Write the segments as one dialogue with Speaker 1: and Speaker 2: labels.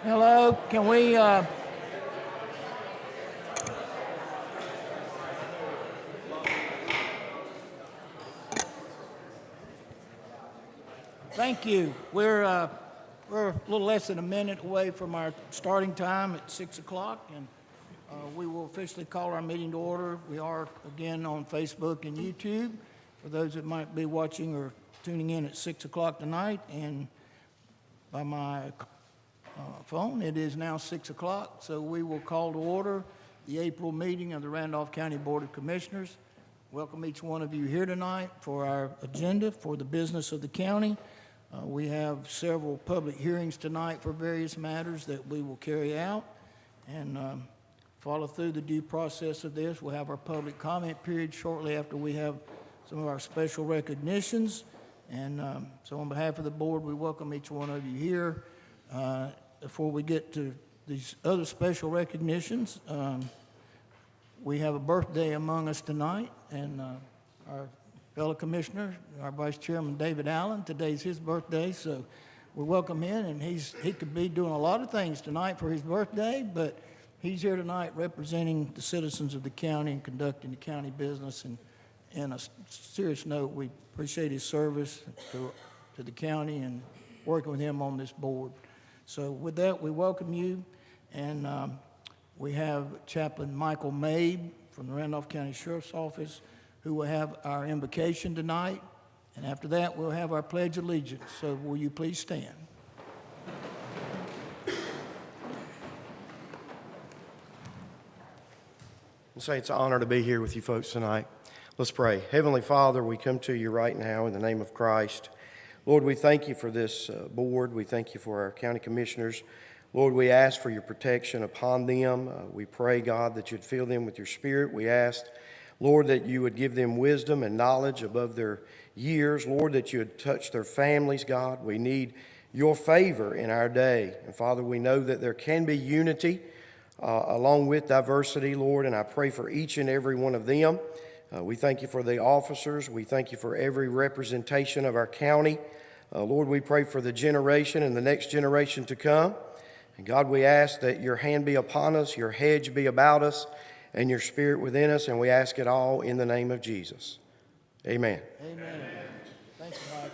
Speaker 1: Hello, can we, thank you. We're a little less than a minute away from our starting time at 6 o'clock, and we will officially call our meeting to order. We are, again, on Facebook and YouTube for those that might be watching or tuning in at 6 o'clock tonight, and by my phone, it is now 6 o'clock, so we will call to order the April meeting of the Randolph County Board of Commissioners. Welcome each one of you here tonight for our agenda for the business of the county. We have several public hearings tonight for various matters that we will carry out and follow through the due process of this. We'll have our public comment period shortly after we have some of our special recognitions. And so on behalf of the board, we welcome each one of you here. Before we get to these other special recognitions, we have a birthday among us tonight, and our fellow commissioner, our Vice Chairman David Allen, today's his birthday, so we welcome him, and he could be doing a lot of things tonight for his birthday, but he's here tonight representing the citizens of the county and conducting the county business, and on a serious note, we appreciate his service to the county and working with him on this board. So with that, we welcome you, and we have Chaplain Michael Mabe from the Randolph County Sheriff's Office, who will have our invocation tonight, and after that, we'll have our Pledge of Allegiance. So will you please stand?
Speaker 2: And say it's an honor to be here with you folks tonight. Let's pray. Heavenly Father, we come to you right now in the name of Christ. Lord, we thank you for this board. We thank you for our county commissioners. Lord, we ask for your protection upon them. We pray, God, that you'd fill them with your spirit. We ask, Lord, that you would give them wisdom and knowledge above their years. Lord, that you would touch their families, God. We need your favor in our day. And Father, we know that there can be unity along with diversity, Lord, and I pray for each and every one of them. We thank you for the officers. We thank you for every representation of our county. Lord, we pray for the generation and the next generation to come. And God, we ask that your hand be upon us, your hedge be about us, and your spirit within us, and we ask it all in the name of Jesus. Amen.
Speaker 1: Amen. Thank you, Michael.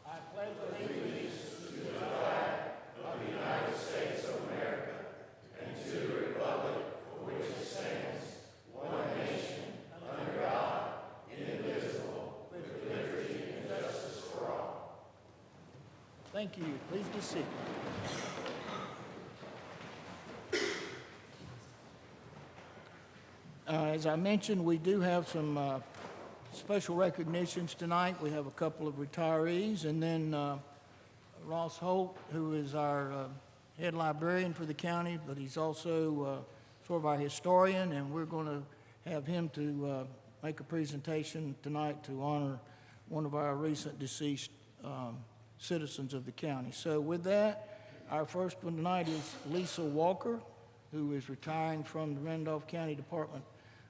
Speaker 1: I pledge allegiance to the flag of the United States of America and to the republic for which it stands, one nation, under God, indivisible, with liberty and justice for all. Thank you. Please be seated. As I mentioned, we do have some special recognitions tonight. We have a couple of retirees, and then Ross Holt, who is our head librarian for the county, but he's also sort of our historian, and we're going to have him to make a presentation tonight to honor one of our recent deceased citizens of the county. So with that, our first one tonight is Lisa Walker, who is retiring from the Randolph County Department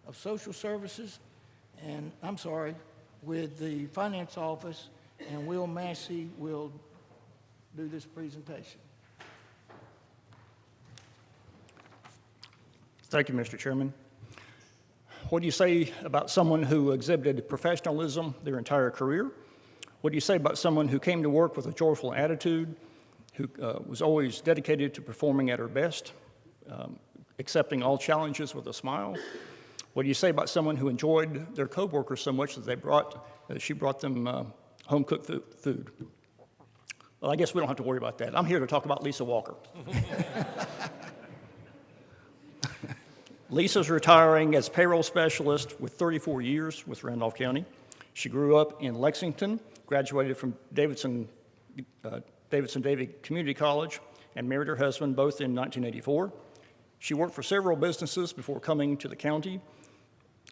Speaker 1: of Social Services, and with the Finance Office, and Will Massey will do this presentation.
Speaker 3: Thank you, Mr. Chairman. What do you say about someone who exhibited professionalism their entire career? What do you say about someone who came to work with a joyful attitude, who was always dedicated to performing at her best, accepting all challenges with a smile? What do you say about someone who enjoyed their coworkers so much that she brought them home-cooked food? Well, I guess we don't have to worry about that. I'm here to talk about Lisa Walker. Lisa's retiring as payroll specialist with 34 years with Randolph County. She grew up in Lexington, graduated from Davidson Davy Community College, and married her husband both in 1984. She worked for several businesses before coming to the county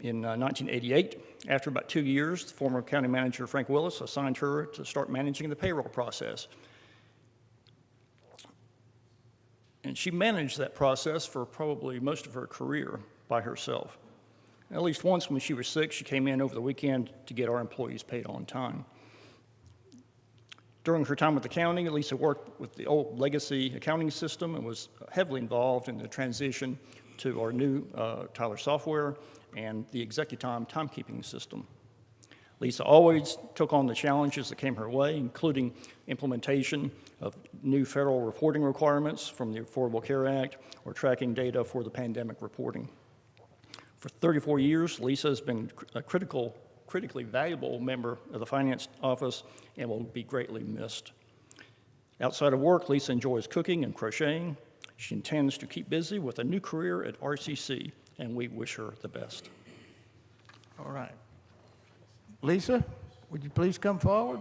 Speaker 3: in 1988. After about 2 years, the former county manager, Frank Willis, assigned her to start managing the payroll process. And she managed that process for probably most of her career by herself. At least once when she was sick, she came in over the weekend to get our employees paid on time. During her time with the county, Lisa worked with the old legacy accounting system and was heavily involved in the transition to our new Tyler software and the Executime timekeeping system. Lisa always took on the challenges that came her way, including implementation of new federal reporting requirements from the Affordable Care Act or tracking data for the pandemic reporting. For 34 years, Lisa has been a critically valuable member of the finance office and will be greatly missed. Outside of work, Lisa enjoys cooking and crocheting. She intends to keep busy with a new career at RCC, and we wish her the best.
Speaker 1: All right. Lisa, would you please come forward?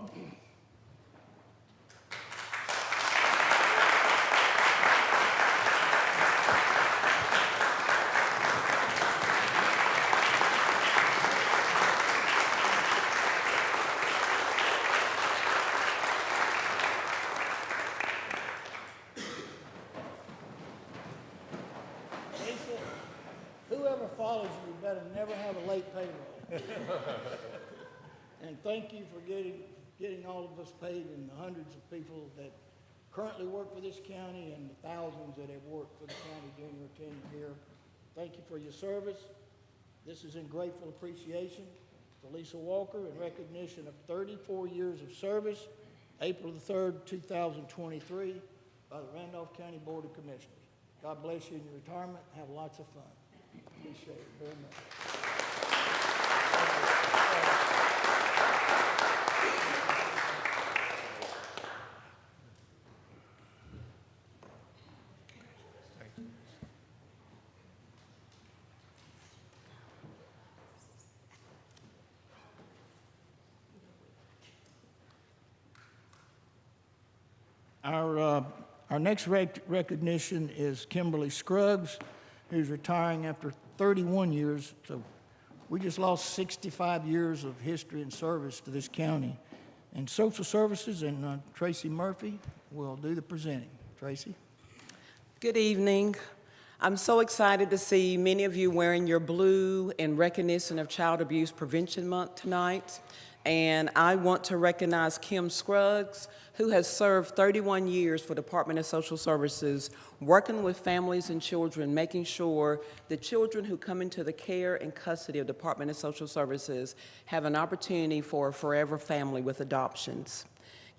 Speaker 1: Lisa, whoever follows you better never have a late payroll. And thank you for getting all of us paid and the hundreds of people that currently work for this county and the thousands that have worked for the county during your tenure here. Thank you for your service. This is in grateful appreciation to Lisa Walker in recognition of 34 years of service, April the 3rd, 2023, by the Randolph County Board of Commissioners. God bless you in your retirement. Have lots of fun. Appreciate it very much. Our next recognition is Kimberly Scruggs, who's retiring after 31 years. So we just lost 65 years of history and service to this county. And Social Services and Tracy Murphy will do the presenting. Tracy?
Speaker 4: Good evening. I'm so excited to see many of you wearing your blue in recognition of Child Abuse Prevention Month tonight. And I want to recognize Kim Scruggs, who has served 31 years for the Department of Social Services, working with families and children, making sure the children who come into the care and custody of the Department of Social Services have an opportunity for a forever family with adoptions.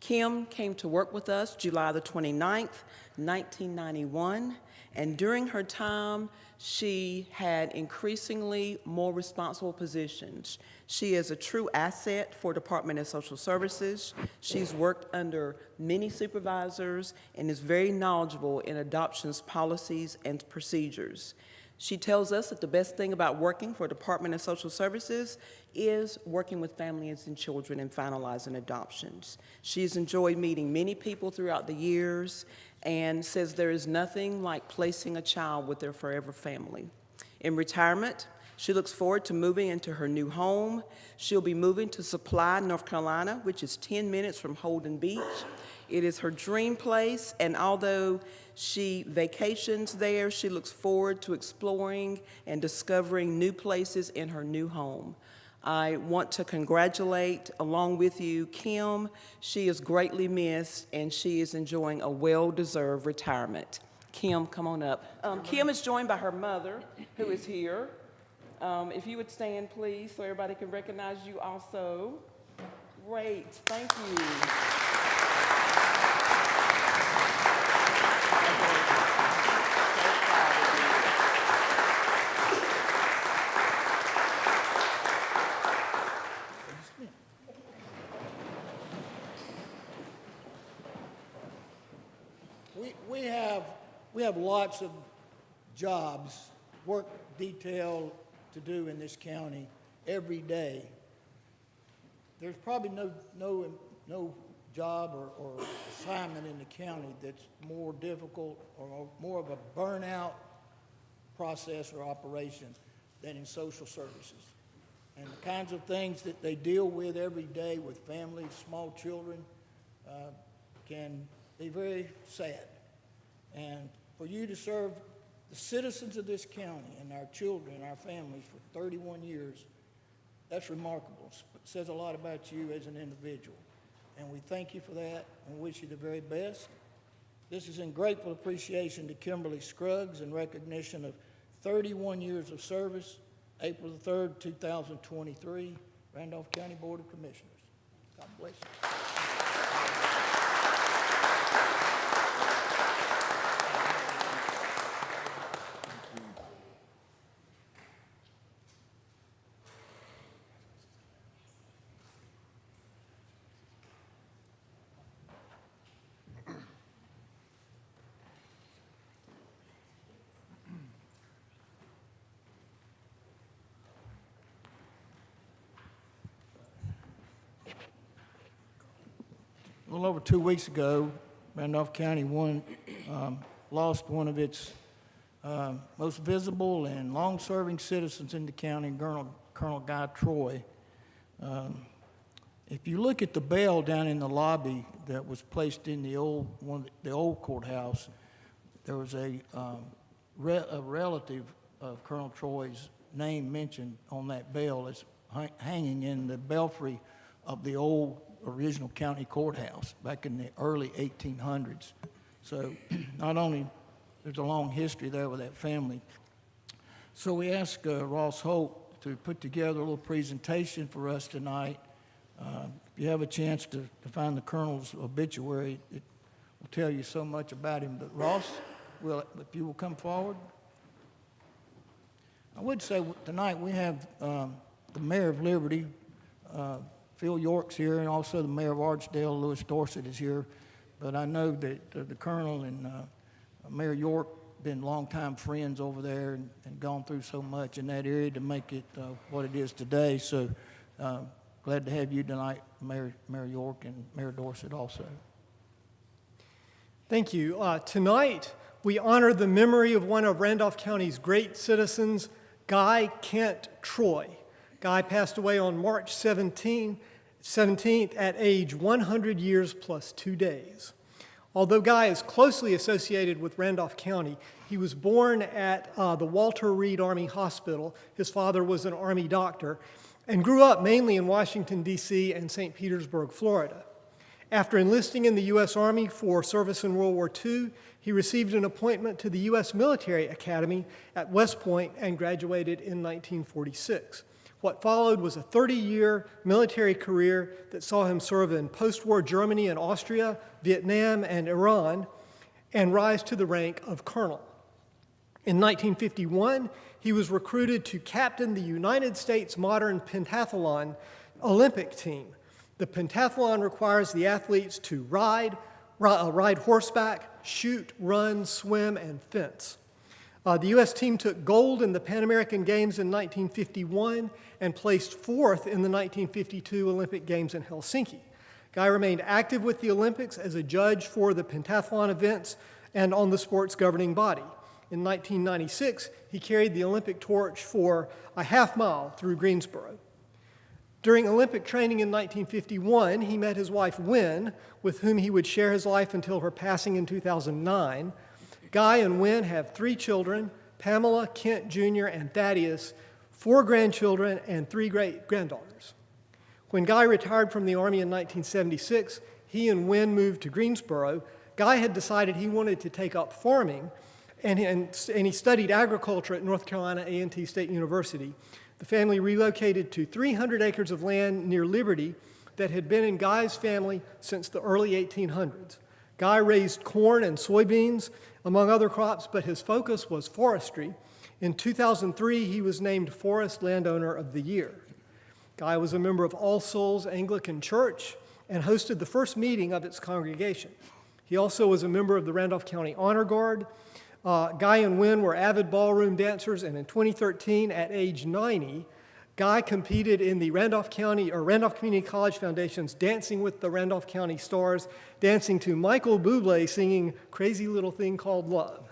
Speaker 4: Kim came to work with us July the 29th, 1991, and during her time, she had increasingly more responsible positions. She is a true asset for Department of Social Services. She's worked under many supervisors and is very knowledgeable in adoptions policies and procedures. She tells us that the best thing about working for Department of Social Services is working with families and children and finalizing adoptions. She's enjoyed meeting many people throughout the years and says there is nothing like placing a child with their forever family. In retirement, she looks forward to moving into her new home. She'll be moving to Supply, North Carolina, which is 10 minutes from Holden Beach. It is her dream place, and although she vacations there, she looks forward to exploring and discovering new places in her new home. I want to congratulate, along with you, Kim. She is greatly missed, and she is enjoying a well-deserved retirement. Kim, come on up. Kim is joined by her mother, who is here. If you would stand, please, so everybody can recognize you also. Great, thank you.
Speaker 1: We have lots of jobs, work detail to do in this county every day. There's probably no job or assignment in the county that's more difficult or more of a burnout process or operation than in social services. And the kinds of things that they deal with every day with families, small children, can be very sad. And for you to serve the citizens of this county and our children and our families for 31 years, that's remarkable. It says a lot about you as an individual. and we thank you for that and wish you the very best. This is in grateful appreciation to Kimberly Scruggs in recognition of 31 years of service, April the 3rd, 2023, Randolph County Board of Commissioners. God bless you. A little over 2 weeks ago, Randolph County lost one of its most visible and long-serving citizens in the county, Colonel Guy Troy. If you look at the bell down in the lobby that was placed in the old courthouse, there was a relative of Colonel Troy's name mentioned on that bell. It's hanging in the belfry of the old original county courthouse back in the early 1800s. So not only there's a long history there with that family. So we asked Ross Holt to put together a little presentation for us tonight. If you have a chance to find the Colonel's obituary, it will tell you so much about him. But Ross, if you will come forward. I would say tonight we have the Mayor of Liberty, Phil York's here, and also the Mayor of Archdale, Louis Dorsett, is here. But I know that the Colonel and Mayor York been longtime friends over there and gone through so much in that area to make it what it is today. So glad to have you tonight, Mayor York and Mayor Dorsett also.
Speaker 5: Thank you. Tonight, we honor the memory of one of Randolph County's great citizens, Guy Kent Troy. Guy passed away on March 17th at age 100 years plus 2 days. Although Guy is closely associated with Randolph County, he was born at the Walter Reed Army Hospital. His father was an Army doctor, and grew up mainly in Washington, D.C. and St. Petersburg, Florida. After enlisting in the U.S. Army for service in World War II, he received an appointment to the U.S. Military Academy at West Point and graduated in 1946. What followed was a 30-year military career that saw him serve in post-war Germany and Austria, Vietnam, and Iran, and rise to the rank of colonel. In 1951, he was recruited to captain the United States modern pentathlon Olympic team. The pentathlon requires the athletes to ride horseback, shoot, run, swim, and fence. The U.S. team took gold in the Pan American Games in 1951 and placed fourth in the 1952 Olympic Games in Helsinki. Guy remained active with the Olympics as a judge for the pentathlon events and on the sport's governing body. In 1996, he carried the Olympic torch for a half mile through Greensboro. During Olympic training in 1951, he met his wife, Wynne, with whom he would share his life until her passing in 2009. Guy and Wynne have 3 children, Pamela, Kent Jr., and Thaddeus, 4 grandchildren, and 3 great-granddaughters. When Guy retired from the Army in 1976, he and Wynne moved to Greensboro. Guy had decided he wanted to take up farming, and he studied agriculture at North Carolina A&T State University. The family relocated to 300 acres of land near Liberty that had been in Guy's family since the early 1800s. Guy raised corn and soybeans, among other crops, but his focus was forestry. In 2003, he was named Forest Landowner of the Year. Guy was a member of All Souls Anglican Church and hosted the first meeting of its congregation. He also was a member of the Randolph County Honor Guard. Guy and Wynne were avid ballroom dancers, and in 2013, at age 90, Guy competed in the Randolph Community College Foundation's Dancing with the Randolph County Stars, dancing to Michael Bublé singing Crazy Little Thing Called Love.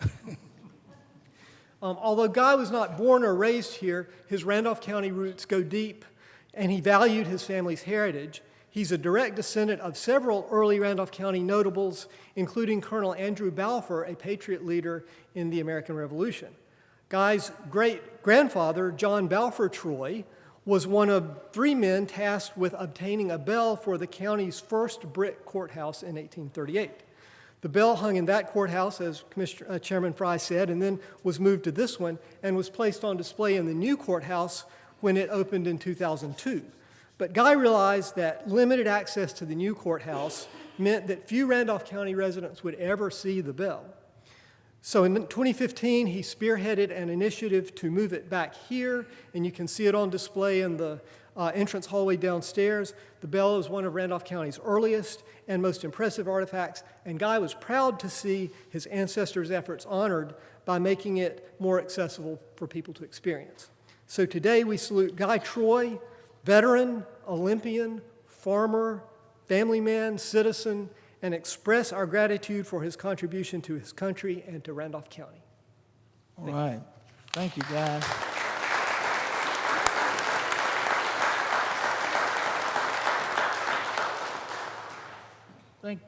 Speaker 5: Although Guy was not born or raised here, his Randolph County roots go deep, and he valued his family's heritage. He's a direct descendant of several early Randolph County notables, including Colonel Andrew Balfour, a Patriot leader in the American Revolution. Guy's great-grandfather, John Balfour Troy, was one of 3 men tasked with obtaining a bell for the county's first brick courthouse in 1838. The bell hung in that courthouse, as Chairman Fry said, and then was moved to this one and was placed on display in the new courthouse when it opened in 2002. But Guy realized that limited access to the new courthouse meant that few Randolph County residents would ever see the bell. So in 2015, he spearheaded an initiative to move it back here, and you can see it on display in the entrance hallway downstairs. The bell is one of Randolph County's earliest and most impressive artifacts, and Guy was proud to see his ancestors' efforts honored by making it more accessible for people to experience. So today we salute Guy Troy, veteran, Olympian, farmer, family man, citizen, and express our gratitude for his contribution to his country and to Randolph County.
Speaker 1: All right. Thank you, guys. I think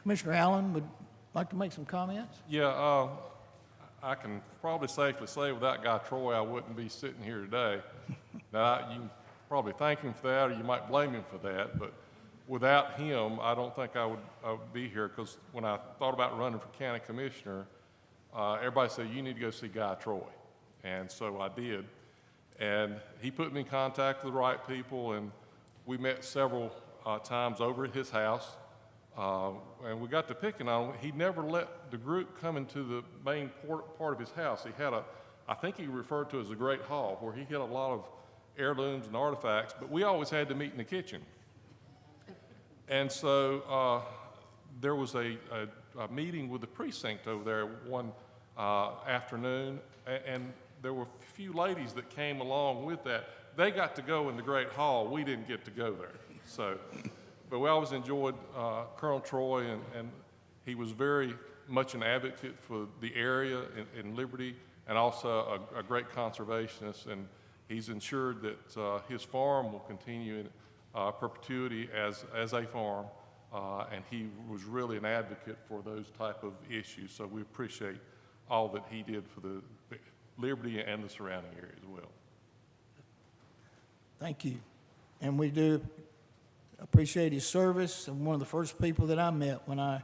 Speaker 1: Commissioner Allen would like to make some comments.
Speaker 6: Yeah, I can probably safely say without Guy Troy, I wouldn't be sitting here today. Now, you can probably thank him for that, or you might blame him for that, but without him, I don't think I would be here, because when I thought about running for county commissioner, everybody said, you need to go see Guy Troy. And so I did. And he put me in contact with the right people, and we met several times over at his house. And we got to picking on him. He never let the group come into the main part of his house. He had I think he referred to it as a great hall, where he had a lot of heirlooms and artifacts, but we always had to meet in the kitchen. And so there was a meeting with the precinct over there one afternoon, and there were a few ladies that came along with that. They got to go in the great hall. We didn't get to go there. So, but we always enjoyed Colonel Troy, and he was very much an advocate for the area in Liberty, and also a great conservationist, and he's ensured that his farm will continue in perpetuity as a farm, and he was really an advocate for those type of issues. So we appreciate all that he did for the Liberty and the surrounding area as well.
Speaker 1: Thank you. And we do appreciate his service, and one of the first people that I met when I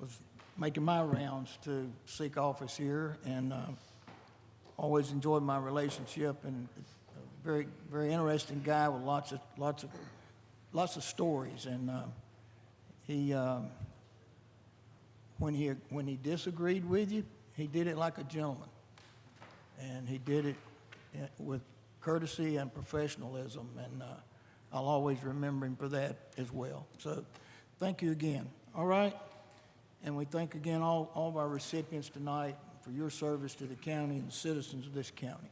Speaker 1: was making my rounds to seek office here, and always enjoyed my relationship, and a very, very interesting guy with lots of stories. And he when he disagreed with you, he did it like a gentleman, and he did it with courtesy and professionalism, and I'll always remember him for that as well. So thank you again. All right, and we thank again all of our recipients tonight for your service to the county and the citizens of this county.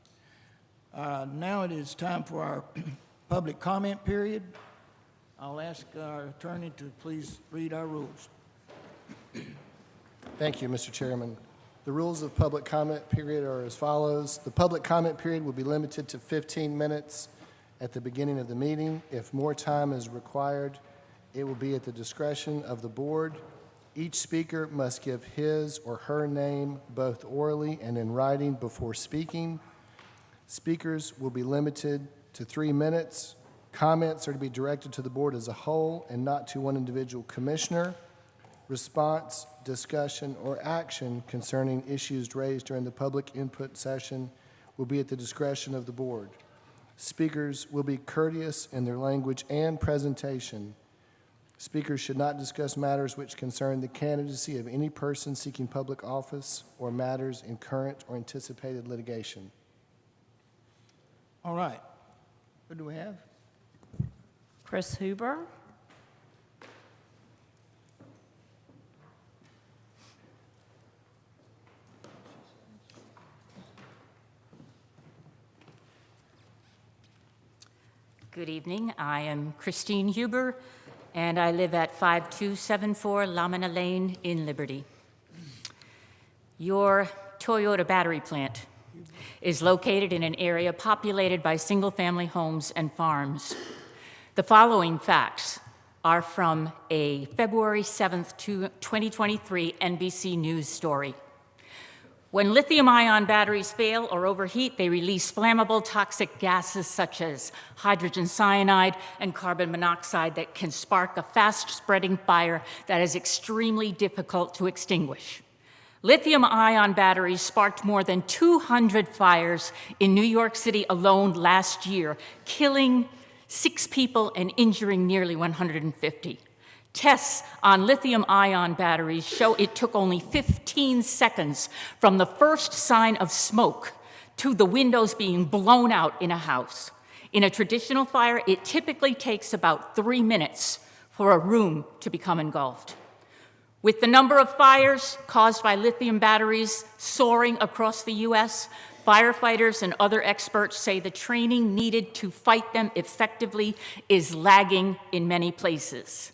Speaker 1: Now it is time for our public comment period. I'll ask our attorney to please read our rules.
Speaker 7: Thank you, Mr. Chairman. The rules of public comment period are as follows. The public comment period will be limited to 15 minutes at the beginning of the meeting. If more time is required, it will be at the discretion of the board. Each speaker must give his or her name both orally and in writing before speaking. Speakers will be limited to 3 minutes. Comments are to be directed to the board as a whole and not to one individual commissioner. Response, discussion, or action concerning issues raised during the public input session will be at the discretion of the board. Speakers will be courteous in their language and presentation. Speakers should not discuss matters which concern the candidacy of any person seeking public office or matters in current or anticipated litigation.
Speaker 1: All right. Who do we have?
Speaker 8: Chris Huber. Good evening. I am Christine Huber, and I live at 5274 Lamina Lane in Liberty. Your Toyota battery plant is located in an area populated by single-family homes and farms. The following facts are from a February 7th, 2023 NBC News story. When lithium-ion batteries fail or overheat, they release flammable toxic gases such as hydrogen cyanide and carbon monoxide that can spark a fast-spreading fire that is extremely difficult to extinguish. Lithium-ion batteries sparked more than 200 fires in New York City alone last year, killing 6 people and injuring nearly 150. Tests on lithium-ion batteries show it took only 15 seconds from the first sign of smoke to the windows being blown out in a house. In a traditional fire, it typically takes about 3 minutes for a room to become engulfed. With the number of fires caused by lithium batteries soaring across the U.S., firefighters and other experts say the training needed to fight them effectively is lagging in many places.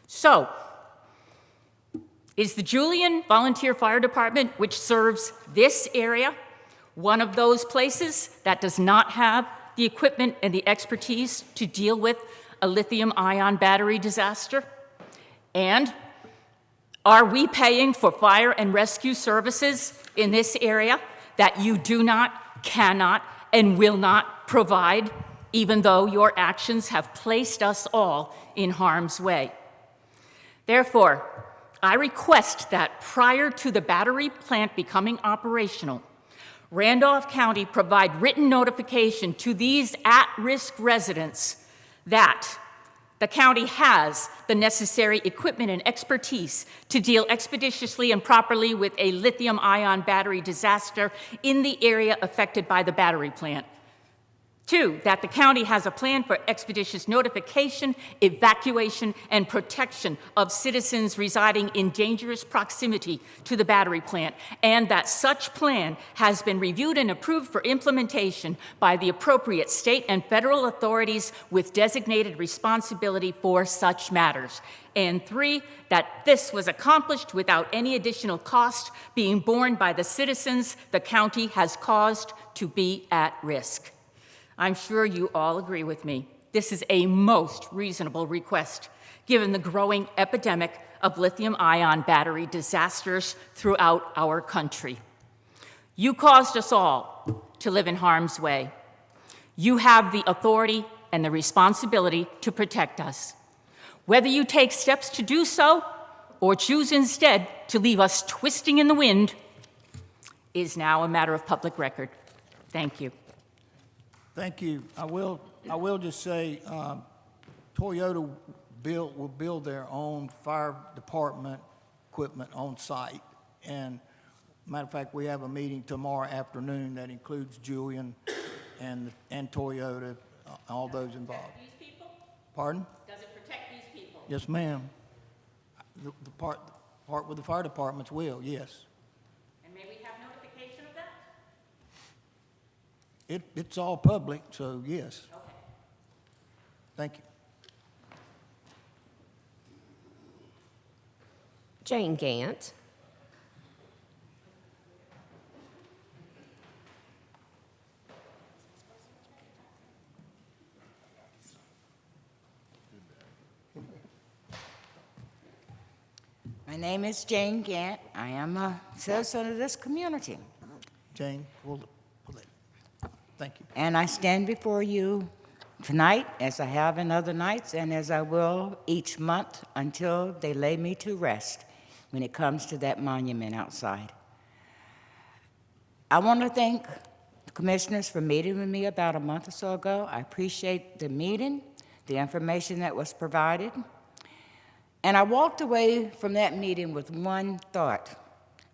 Speaker 8: So, is the Julian Volunteer Fire Department, which serves this area, one of those places that does not have the equipment and the expertise to deal with a lithium-ion battery disaster? And are we paying for fire and rescue services in this area that you do not, cannot, and will not provide, even though your actions have placed us all in harm's way? Therefore, I request that prior to the battery plant becoming operational, Randolph County provide written notification to these at-risk residents that the county has the necessary equipment and expertise to deal expeditiously and properly with a lithium-ion battery disaster in the area affected by the battery plant. 2, that the county has a plan for expeditious notification, evacuation, and protection of citizens residing in dangerous proximity to the battery plant, and that such plan has been reviewed and approved for implementation by the appropriate state and federal authorities with designated responsibility for such matters. And 3, that this was accomplished without any additional cost being borne by the citizens the county has caused to be at risk. I'm sure you all agree with me. This is a most reasonable request, given the growing epidemic of lithium-ion battery disasters throughout our country. You caused us all to live in harm's way. You have the authority and the responsibility to protect us. Whether you take steps to do so or choose instead to leave us twisting in the wind is now a matter of public record. Thank you.
Speaker 1: Thank you. I will just say, Toyota will build their own fire department equipment on site. And matter of fact, we have a meeting tomorrow afternoon that includes Julian and Toyota, all those involved.
Speaker 8: Protect these people?
Speaker 1: Pardon?
Speaker 8: Does it protect these people?
Speaker 1: Yes, ma'am. The part with the fire departments will, yes.
Speaker 8: And may we have notification of that?
Speaker 1: It's all public, so yes.
Speaker 8: Okay.
Speaker 1: Thank you.
Speaker 9: Jane Gant.
Speaker 10: My name is Jane Gant. I am a citizen of this community,
Speaker 1: Jane, pull it. Thank you.
Speaker 10: and I stand before you tonight, as I have in other nights, and as I will each month until they lay me to rest when it comes to that monument outside. I want to thank the commissioners for meeting with me about a month or so ago. I appreciate the meeting, the information that was provided. And I walked away from that meeting with one thought.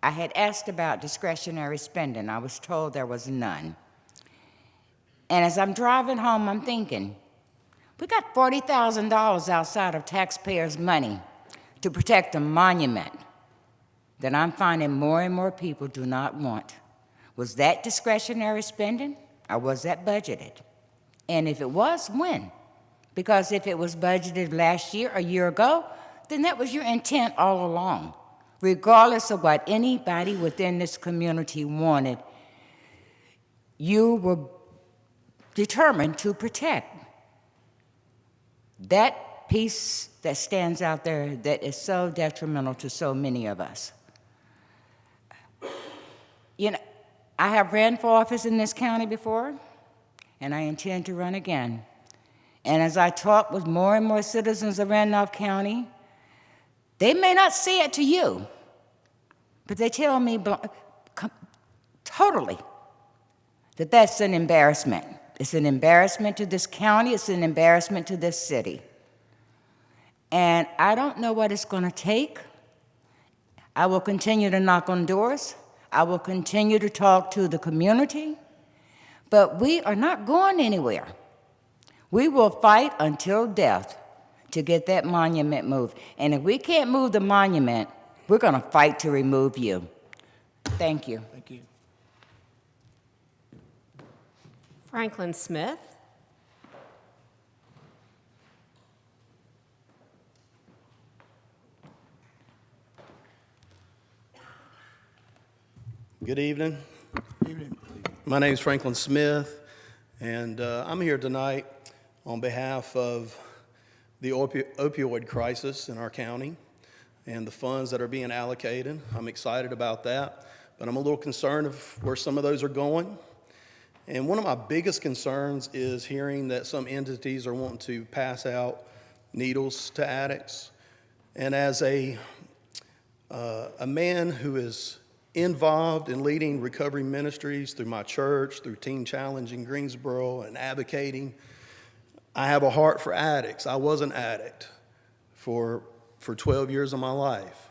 Speaker 10: I had asked about discretionary spending. I was told there was none. And as I'm driving home, I'm thinking, we got $40,000 outside of taxpayers' money to protect a monument that I'm finding more and more people do not want. Was that discretionary spending, or was that budgeted? And if it was, when? Because if it was budgeted last year, a year ago, then that was your intent all along. Regardless of what anybody within this community wanted, you were determined to protect that piece that stands out there that is so detrimental to so many of us. You know, I have ran for office in this county before, and I intend to run again. And as I talk with more and more citizens of Randolph County, they may not say it to you, but they tell me totally that that's an embarrassment. It's an embarrassment to this county, it's an embarrassment to this city. And I don't know what it's going to take. I will continue to knock on doors. I will continue to talk to the community. But we are not going anywhere. We will fight until death to get that monument moved. And if we can't move the monument, we're going to fight to remove you. Thank you.
Speaker 1: Thank you.
Speaker 9: Franklin Smith.
Speaker 11: Good evening.
Speaker 1: Evening.
Speaker 11: My name is Franklin Smith, and I'm here tonight on behalf of the opioid crisis in our county and the funds that are being allocated. I'm excited about that, but I'm a little concerned of where some of those are going. And one of my biggest concerns is hearing that some entities are wanting to pass out needles to addicts. And as a man who is involved in leading recovery ministries through my church, through Teen Challenge in Greensboro, and advocating, I have a heart for addicts. I was an addict for 12 years of my life.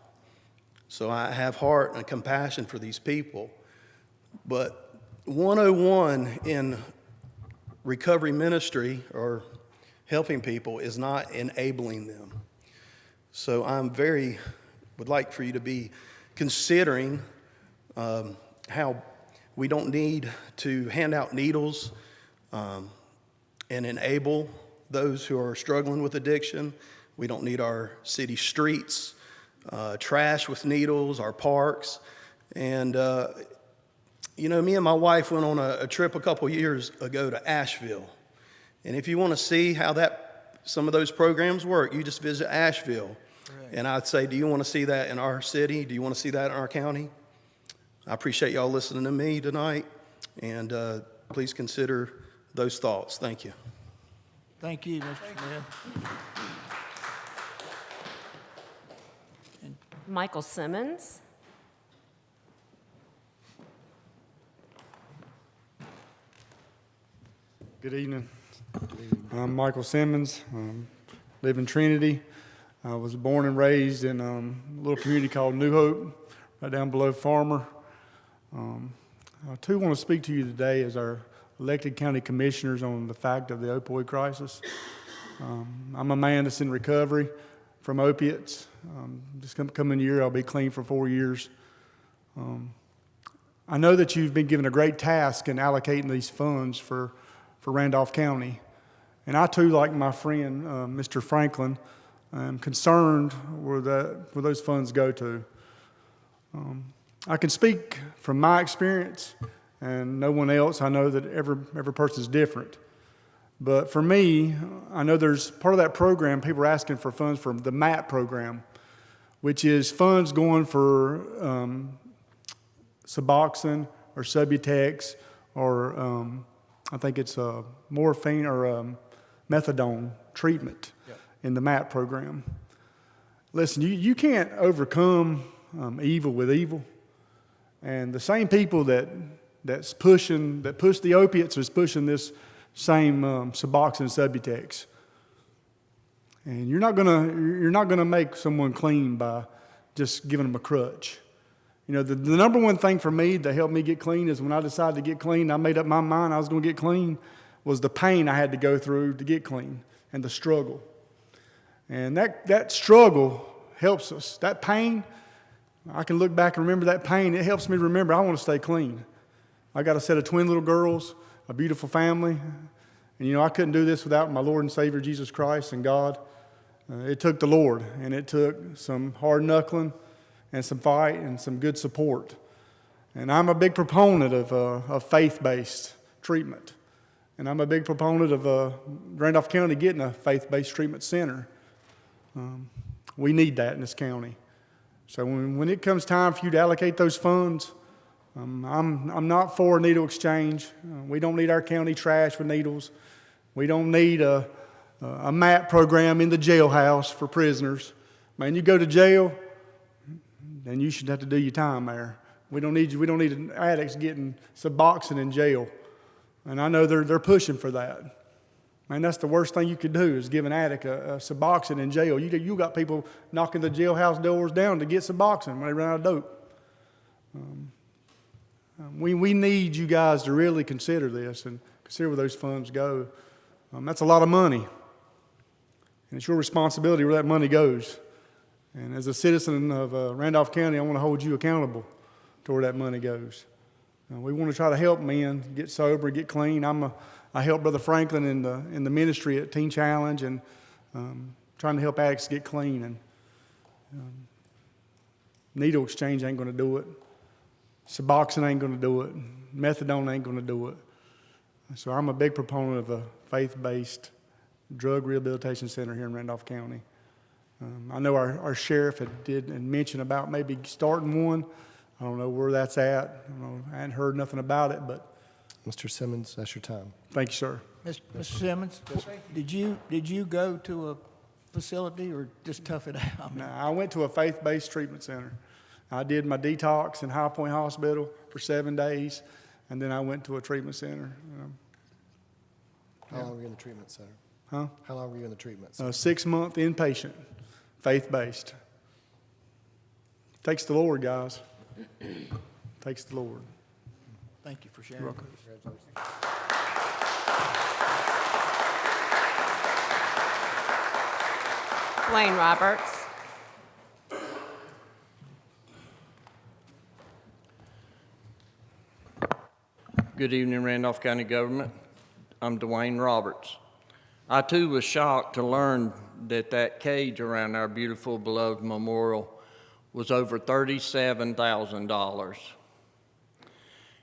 Speaker 11: So I have heart and compassion for these people. But 101 in recovery ministry or helping people is not enabling them. So would like for you to be considering how we don't need to hand out needles and enable those who are struggling with addiction. We don't need our city streets trashed with needles, our parks. And, me and my wife went on a trip a couple years ago to Asheville. And if you want to see how some of those programs work, you just visit Asheville. Right. And I'd say, do you want to see that in our city? Do you want to see that in our county? I appreciate y'all listening to me tonight, and please consider those thoughts. Thank you.
Speaker 1: Thank you, Mr. Smith.
Speaker 9: Michael Simmons.
Speaker 12: Good evening. I'm Michael Simmons. Live in Trinity. I was born and raised in a little community called New Hope, right down below Farmer. I too want to speak to you today as our elected county commissioners on the fact of the opioid crisis. I'm a man that's in recovery from opiates. This coming year, I'll be clean for 4 years. I know that you've been given a great task in allocating these funds for Randolph County. And I too, like my friend, Mr. Franklin, am concerned where those funds go to. I can speak from my experience, and no one else. I know that every person's different. But for me, I know there's part of that program, people are asking for funds from the MAP program, which is funds going for Suboxone or Subutex or I think it's morphine or methadone treatment in the MAP program. Listen, you can't overcome evil with evil. And the same people that push the opiates is pushing this same Suboxone and Subutex. And you're not gonna make someone clean by just giving them a crutch. You know, the number one thing for me that helped me get clean is when I decided to get clean, I made up my mind I was going to get clean, was the pain I had to go through to get clean and the struggle. And that struggle helps us. That pain, I can look back and remember that pain. It helps me remember I want to stay clean. I got a set of twin little girls, a beautiful family. And, I couldn't do this without my Lord and Savior, Jesus Christ and God. It took the Lord, and it took some hard knuckling and some fight and some good support. And I'm a big proponent of faith-based treatment. And I'm a big proponent of Randolph County getting a faith-based treatment center. We need that in this county. So when it comes time for you to allocate those funds, I'm not for a needle exchange. We don't need our county trash with needles. We don't need a MAP program in the jailhouse for prisoners. Man, you go to jail, then you should have to do your time there. We don't need addicts getting Suboxone in jail. And I know they're pushing for that. Man, that's the worst thing you could do is give an addict a Suboxone in jail. You got people knocking the jailhouse doors down to get Suboxone when they run out of dope. We need you guys to really consider this and consider where those funds go. That's a lot of money. And it's your responsibility where that money goes. And as a citizen of Randolph County, I want to hold you accountable to where that money goes. We want to try to help men get sober, get clean. I help Brother Franklin in the ministry at Teen Challenge and trying to help addicts get clean. And needle exchange ain't going to do it. Suboxone ain't going to do it. Methadone ain't going to do it. So I'm a big proponent of a faith-based drug rehabilitation center here in Randolph County. I know our sheriff had mentioned about maybe starting one. I don't know where that's at. I hadn't heard nothing about it, but.
Speaker 7: Mr. Simmons, that's your time.
Speaker 12: Thank you, sir.
Speaker 1: Mr. Simmons, did you go to a facility or just tough it out?
Speaker 12: No, I went to a faith-based treatment center. I did my detox in High Point Hospital for 7 days, and then I went to a treatment center.
Speaker 7: How long were you in the treatment center?
Speaker 12: Huh?
Speaker 7: How long were you in the treatment center?
Speaker 12: 6-month inpatient, faith-based. Takes the Lord, guys. Takes the Lord.
Speaker 1: Thank you for sharing.
Speaker 12: You're welcome.
Speaker 9: Dwayne Roberts.
Speaker 13: Good evening, Randolph County Government. I'm Dwayne Roberts. I too was shocked to learn that cage around our beautiful, beloved memorial was over $37,000.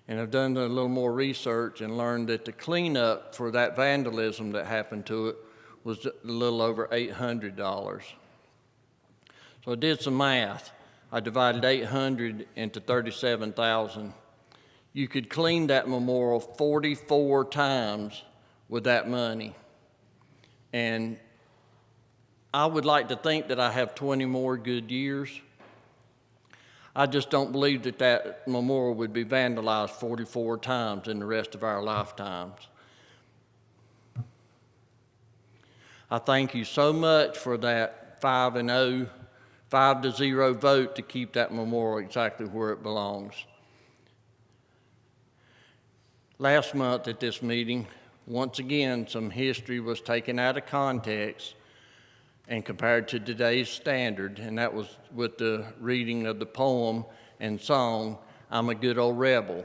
Speaker 13: And I've done a little more research and learned that the cleanup for that vandalism that happened to it was a little over $800. So I did some math. I divided 800 into 37,000. You could clean that memorial 44 times with that money. And I would like to think that I have 20 more good years. I just don't believe that memorial would be vandalized 44 times in the rest of our lifetimes. I thank you so much for that 5-0 vote to keep that memorial exactly where it belongs. Last month at this meeting, once again, some history was taken out of context and compared to today's standard, and that was with the reading of the poem and song, I'm a Good Old Rebel.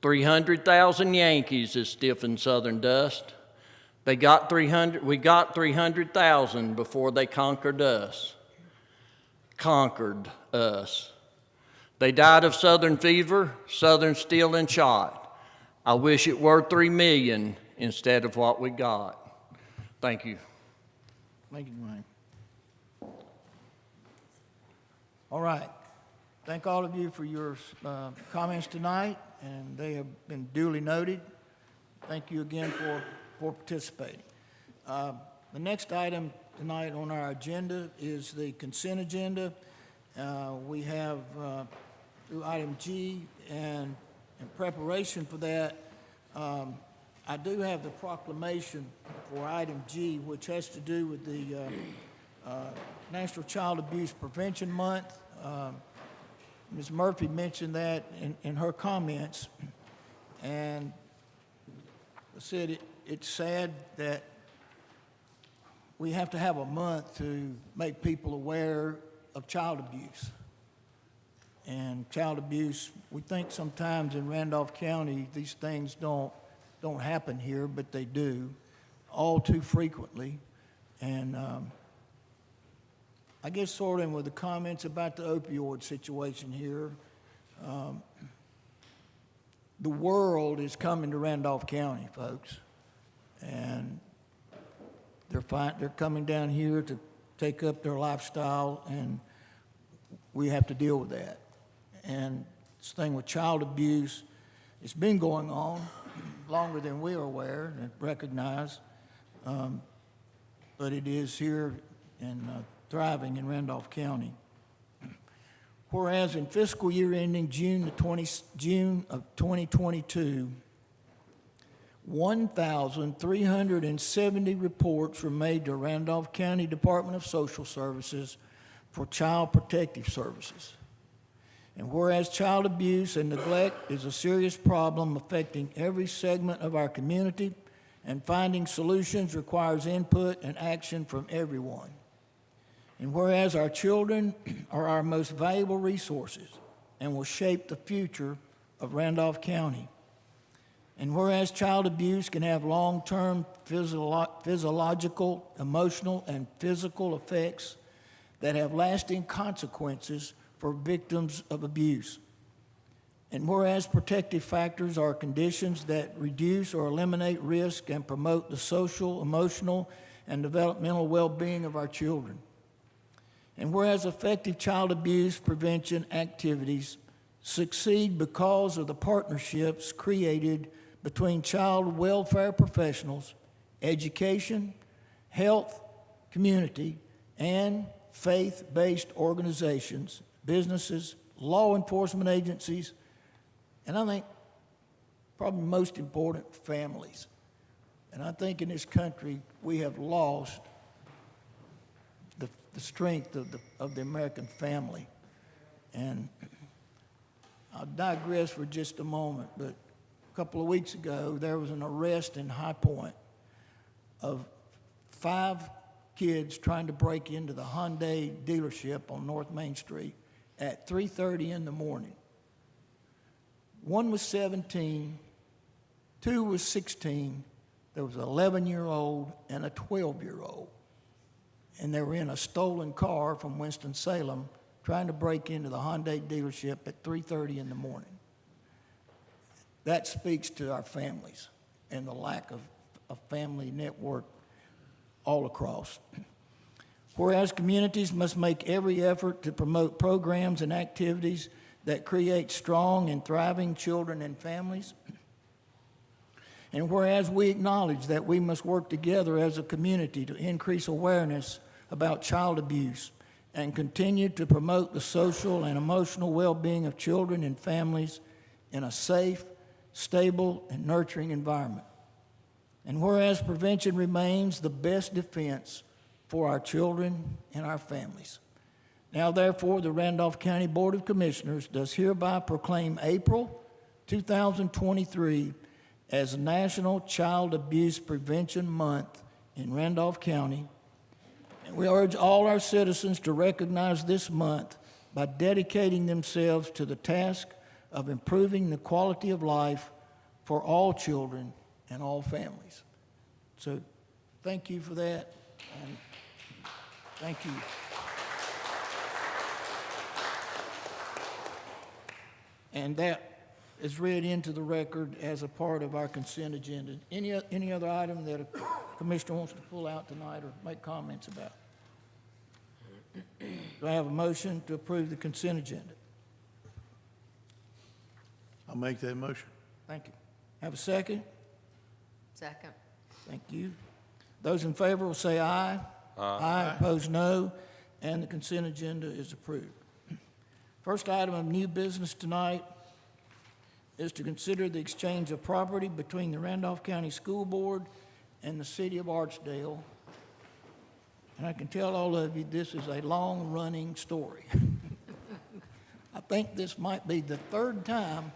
Speaker 13: 300,000 Yankees is stiff in southern dust. We got 300,000 before they conquered us. They died of southern fever, southern steel and shot. I wish it were 3 million instead of what we got. Thank you.
Speaker 1: Thank you, Dwayne. All right. Thank all of you for your comments tonight, and they have been duly noted. Thank you again for participating. The next item tonight on our agenda is the consent agenda. We have through item G, and in preparation for that, I do have the proclamation for item G, which has to do with the National Child Abuse Prevention Month. Ms. Murphy mentioned that in her comments, and I said it's sad that we have to have a month to make people aware of child abuse. And child abuse, we think sometimes in Randolph County these things don't happen here, but they do, all too frequently. And I guess sort of with the comments about the opioid situation here, the world is coming to Randolph County, folks. And they're coming down here to take up their lifestyle, and we have to deal with that. And this thing with child abuse, it's been going on longer than we are aware and recognize, but it is here and thriving in Randolph County. Whereas in fiscal year ending June of 2022, 1,370 reports were made to Randolph County Department of Social Services for Child Protective Services. And whereas child abuse and neglect is a serious problem affecting every segment of our community, and finding solutions requires input and action from everyone. And whereas our children are our most valuable resources and will shape the future of Randolph County. And whereas child abuse can have long-term physiological, emotional, and physical effects that have lasting consequences for victims of abuse. And whereas protective factors are conditions that reduce or eliminate risk and promote the social, emotional, and developmental well-being of our children. And whereas effective child abuse prevention activities succeed because of the partnerships created between child welfare professionals, education, health, community, and faith-based organizations, businesses, law enforcement agencies, and I think probably most important, families. And I think in this country we have lost the strength of the American family. And I'll digress for just a moment, but a couple of weeks ago there was an arrest in High Point of 5 kids trying to break into the Hyundai dealership on North Main Street at 3:30 in the morning. One was 17, 2 was 16, there was an 11-year-old and a 12-year-old. And they were in a stolen car from Winston-Salem trying to break into the Hyundai dealership at 3:30 in the morning. That speaks to our families and the lack of a family network all across. Whereas communities must make every effort to promote programs and activities that create strong and thriving children and families. And whereas we acknowledge that we must work together as a community to increase awareness about child abuse and continue to promote the social and emotional well-being of children and families in a safe, stable, and nurturing environment. And whereas prevention remains the best defense for our children and our families. Now, therefore, the Randolph County Board of Commissioners does hereby proclaim April 2023 as National Child Abuse Prevention Month in Randolph County. And we urge all our citizens to recognize this month by dedicating themselves to the task of improving the quality of life for all children and all families. So thank you for that, and thank you. And that is read into the record as a part of our consent agenda. Any other item that a commissioner wants to pull out tonight or make comments about? Do I have a motion to approve the consent agenda?
Speaker 14: I'll make that motion.
Speaker 1: Thank you. Have a second?
Speaker 9: Second.
Speaker 1: Thank you. Those in favor will say aye. Aye. Opposed, no. And the consent agenda is approved. First item of new business tonight is to consider the exchange of property between the Randolph County School Board and the City of Archdale. And I can tell all of you this is a long-running story. I think this might be the 3rd time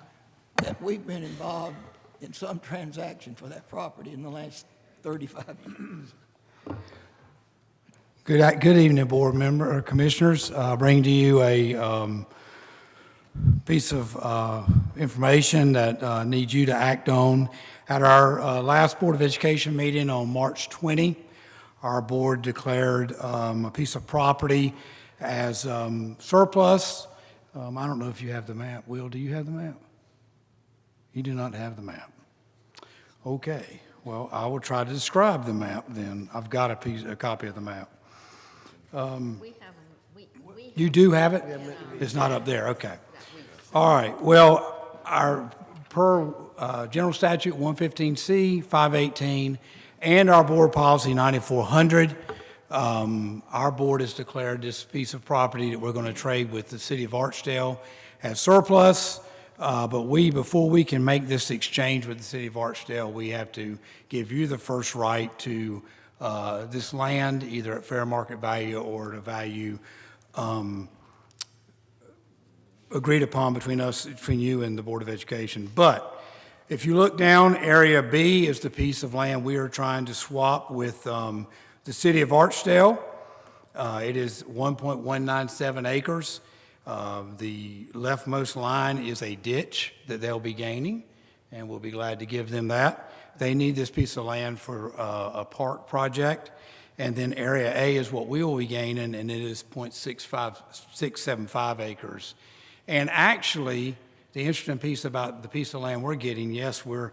Speaker 1: that we've been involved in some transaction for that property in the last 35 years.
Speaker 15: Good evening, board member or commissioners. Bring to you a piece of information that needs you to act on. At our last Board of Education meeting on March 20, our board declared a piece of property as surplus. I don't know if you have the map. Will, do you have the map? You do not have the map. Okay. Well, I will try to describe the map then. I've got a copy of the map.
Speaker 9: We have
Speaker 15: You do have it? It's not up there, okay. All right, well, per General Statute 115C, 518, and our board policy 9400, our board has declared this piece of property that we're going to trade with the city of Archdale as surplus. But before we can make this exchange with the city of Archdale, we have to give you the first right to this land, either at fair market value or at a value agreed upon between you and the Board of Education. But if you look down, Area B is the piece of land we are trying to swap with the city of Archdale. It is 1.197 acres. The leftmost line is a ditch that they'll be gaining, and we'll be glad to give them that. They need this piece of land for a park project. And then Area A is what we will be gaining, and it is 0.675 acres. And actually, the interesting piece about the piece of land we're getting, yes, we're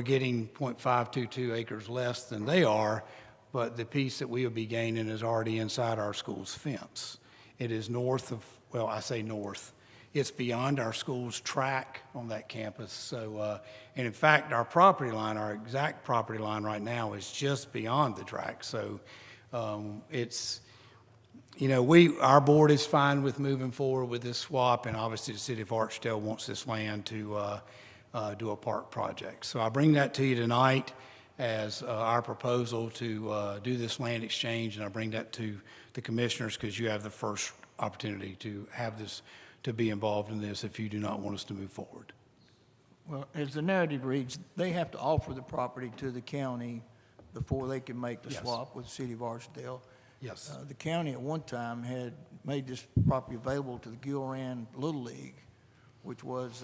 Speaker 15: getting 0.522 acres less than they are, but the piece that we will be gaining is already inside our school's fence. It is north of, well, I say north. It's beyond our school's track on that campus. So, and in fact, our property line, our exact property line right now is just beyond the track. So it's, you know, our board is fine with moving forward with this swap, and obviously the city of Archdale wants this land to do a park project. So I bring that to you tonight as our proposal to do this land exchange, and I bring that to the commissioners because you have the first opportunity to have this, to be involved in this if you do not want us to move forward.
Speaker 1: Well, as the narrative reads, they have to offer the property to the county before they can make the
Speaker 15: Yes.
Speaker 1: swap with the city of Archdale.
Speaker 15: Yes.
Speaker 1: The county at one time had made this property available to the Gilran Little League, which was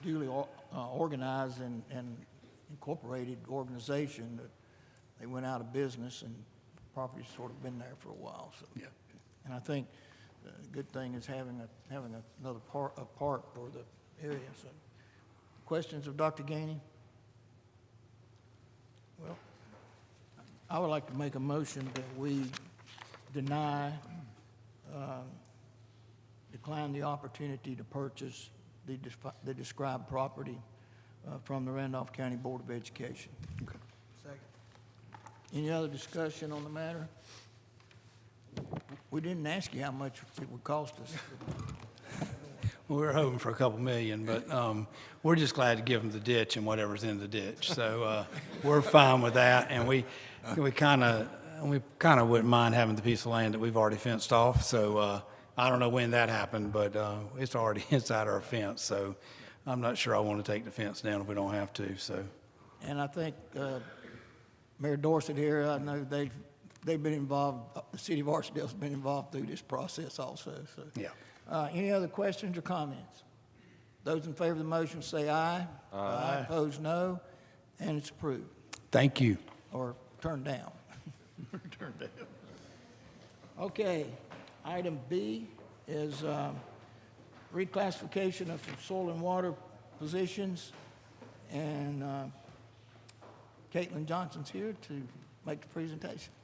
Speaker 1: duly organized and incorporated organization that they went out of business, and the property's sort of been there for a while. So,
Speaker 15: Yeah.
Speaker 1: and I think the good thing is having another park for the area. So, questions of Dr. Gainey? Well, I would like to make a motion that we decline the opportunity to purchase the described property from the Randolph County Board of Education.
Speaker 15: Okay.
Speaker 1: Second. Any other discussion on the matter? We didn't ask you how much it would cost us.
Speaker 15: Well, we were hoping for a couple million, but we're just glad to give them the ditch and whatever's in the ditch. So we're fine with that, and we kind of wouldn't mind having the piece of land that we've already fenced off. So I don't know when that happened, but it's already inside our fence. So I'm not sure I want to take the fence down if we don't have to. So.
Speaker 1: And I think Mayor Dorsett here, I know they've been involved. The city of Archdale's been involved through this process also. So.
Speaker 15: Yeah.
Speaker 1: Any other questions or comments? Those in favor of the motion say aye. Aye. Opposed, no. And it's approved.
Speaker 15: Thank you.
Speaker 1: Or turned down. Turned down. Okay. Item B is reclassification of some soil and water positions. And Caitlin Johnson's here to make the presentation.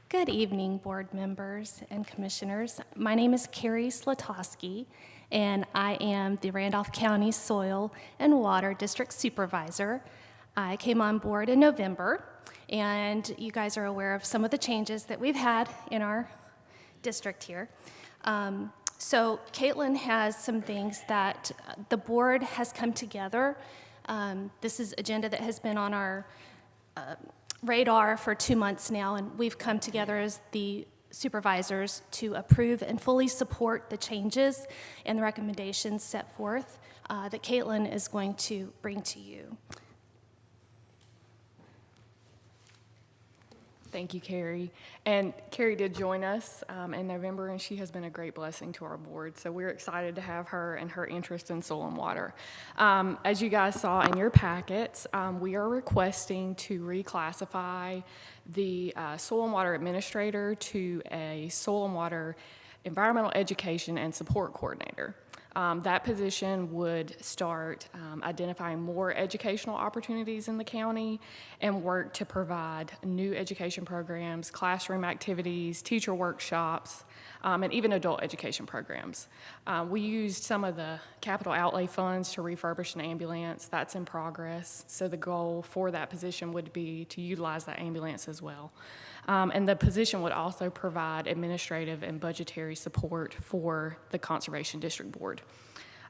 Speaker 16: Good evening, board members and commissioners. My name is Carrie Slatoski, and I am the Randolph County Soil and Water District Supervisor. I came on board in November, and you guys are aware of some of the changes that we've had in our district here. So Caitlin has some things that the board has come together. This is agenda that has been on our radar for 2 months now, and we've come together as the supervisors to approve and fully support the changes and the recommendations set forth that Caitlin is going to bring to you.
Speaker 17: Thank you, Carrie. And Carrie did join us in November, and she has been a great blessing to our board. So we're excited to have her and her interest in soil and water. As you guys saw in your packets, we are requesting to reclassify the soil and water administrator to a soil and water environmental education and support coordinator. That position would start identifying more educational opportunities in the county and work to provide new education programs, classroom activities, teacher workshops, and even adult education programs. We used some of the capital outlay funds to refurbish an ambulance. That's in progress. So the goal for that position would be to utilize that ambulance as well. And the position would also provide administrative and budgetary support for the Conservation District Board.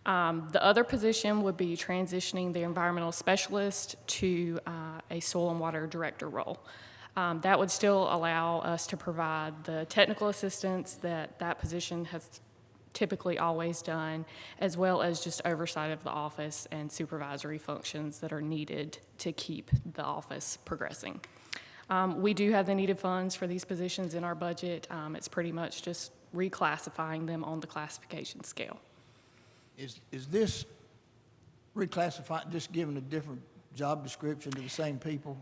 Speaker 17: The other position would be transitioning the environmental specialist to a soil and water director role. That would still allow us to provide the technical assistance that position has typically always done, as well as just oversight of the office and supervisory functions that are needed to keep the office progressing. We do have the needed funds for these positions in our budget. It's pretty much just reclassifying them on the classification scale.
Speaker 1: Is this reclassified, just giving a different job description to the same people?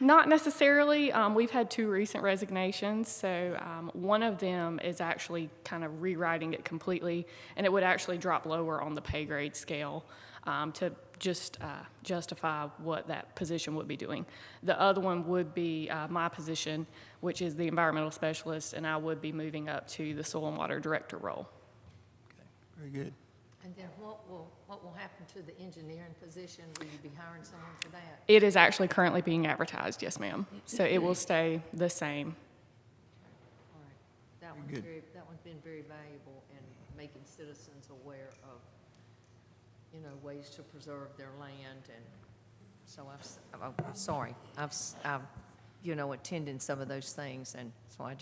Speaker 17: Not necessarily. We've had 2 recent resignations, so one of them is actually kind of rewriting it completely, and it would actually drop lower on the pay grade scale to just justify what that position would be doing. The other one would be my position, which is the environmental specialist, and I would be moving up to the soil and water director role.
Speaker 1: Okay, very good.
Speaker 9: And then what will happen to the engineering position? Will you be hiring someone for that?
Speaker 17: It is actually currently being advertised, yes, ma'am. So it will stay the same.
Speaker 9: All right. That one's been very valuable in making citizens aware of, ways to preserve their land. And so I've attended some of those things, and so I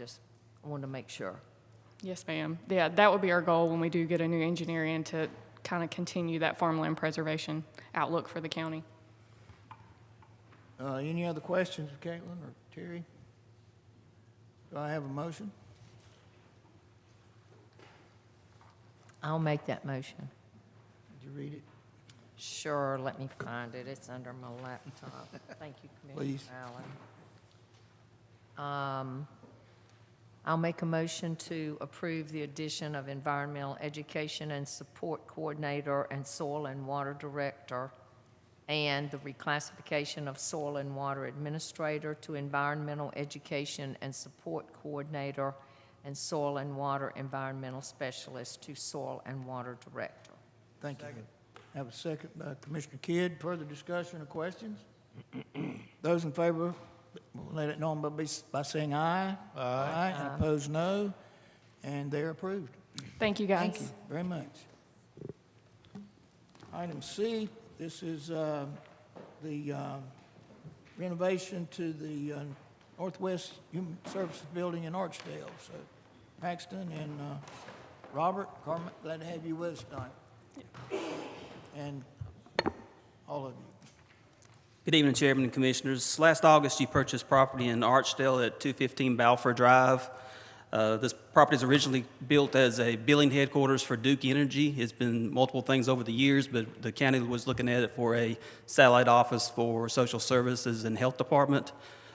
Speaker 9: wanted to make sure.
Speaker 17: Yes, ma'am. Yeah, that would be our goal when we do get a new engineer in, to kind of continue that farmland preservation outlook for the county.
Speaker 1: Any other questions of Caitlin or Terry? Do I have a motion?
Speaker 9: I'll make that motion.
Speaker 1: Did you read it?
Speaker 9: Sure, let me find it. It's under my laptop. Thank you, Commissioner
Speaker 1: Please.
Speaker 9: Allen. I'll make a motion to approve the addition of Environmental Education and Support Coordinator and Soil and Water Director, and the reclassification of Soil and Water Administrator to Environmental Education and Support Coordinator and Soil and Water Environmental Specialist to Soil and Water Director.
Speaker 1: Thank you. Have a second by Commissioner Kidd. Further discussion or questions? Those in favor, we'll let it known by saying aye. Aye. And opposed, no. And they're approved.
Speaker 17: Thank you, guys.
Speaker 1: Thank you very much. Item C, this is the renovation to the Northwest Human Services Building in Archdale. So Paxton and Robert, Carmen, glad to have you with us tonight. And all of you.
Speaker 18: Good evening, Chairman and Commissioners. Last August, you purchased property in Archdale at 215 Balfour Drive. This property was originally built as a billing headquarters for Duke Energy. It's been multiple things over the years, but the county was looking at it for a satellite office for social services and health department.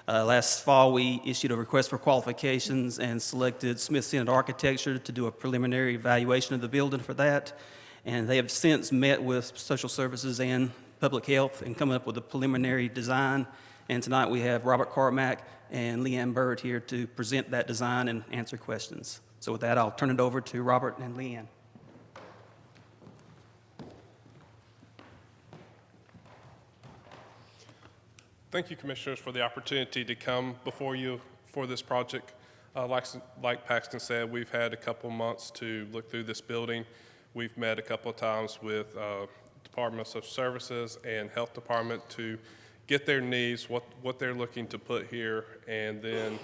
Speaker 18: Last fall, we issued a request for qualifications and selected Smith-Sennett Architecture to do a preliminary evaluation of the building for that. And they have since met with social services and public health and come up with a preliminary design. And tonight we have Robert Carmack and Leanne Bird here to present that design and answer questions. So with that, I'll turn it over to Robert and Leanne.
Speaker 6: Thank you, Commissioners, for the opportunity to come before you for this project. Like Paxton said, we've had a couple months to look through this building. We've met a couple of times with Department of Social Services and Health Department to get their needs, what they're looking to put here, and then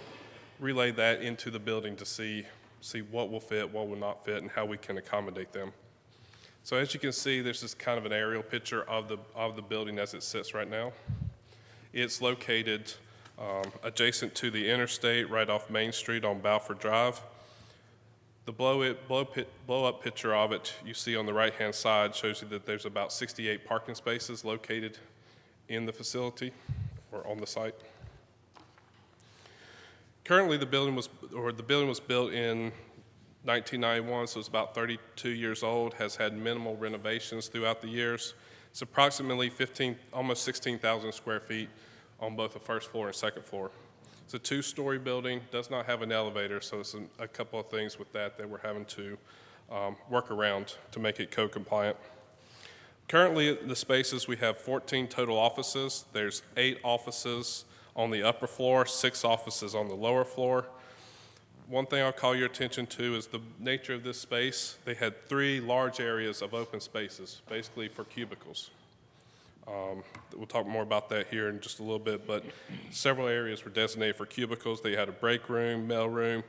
Speaker 6: relay that into the building to see what will fit, what will not fit, and how we can accommodate them. So as you can see, this is kind of an aerial picture of the building as it sits right now. It's located adjacent to the interstate right off Main Street on Balfour Drive. The blow-up picture of it you see on the right-hand side shows you that there's about 68 parking spaces located in the facility or on the site. Currently, the building was built in 1991, so it's about 32 years old, has had minimal renovations throughout the years. It's approximately almost 16,000 square feet on both the first floor and second floor. It's a two-story building, does not have an elevator, so it's a couple of things with that we're having to work around to make it code compliant. Currently, the spaces, we have 14 total offices. There's 8 offices on the upper floor, 6 offices on the lower floor. One thing I'll call your attention to is the nature of this space. They had 3 large areas of open spaces, basically for cubicles. We'll talk more about that here in just a little bit, but several areas were designated for cubicles. They had a break room, mail room,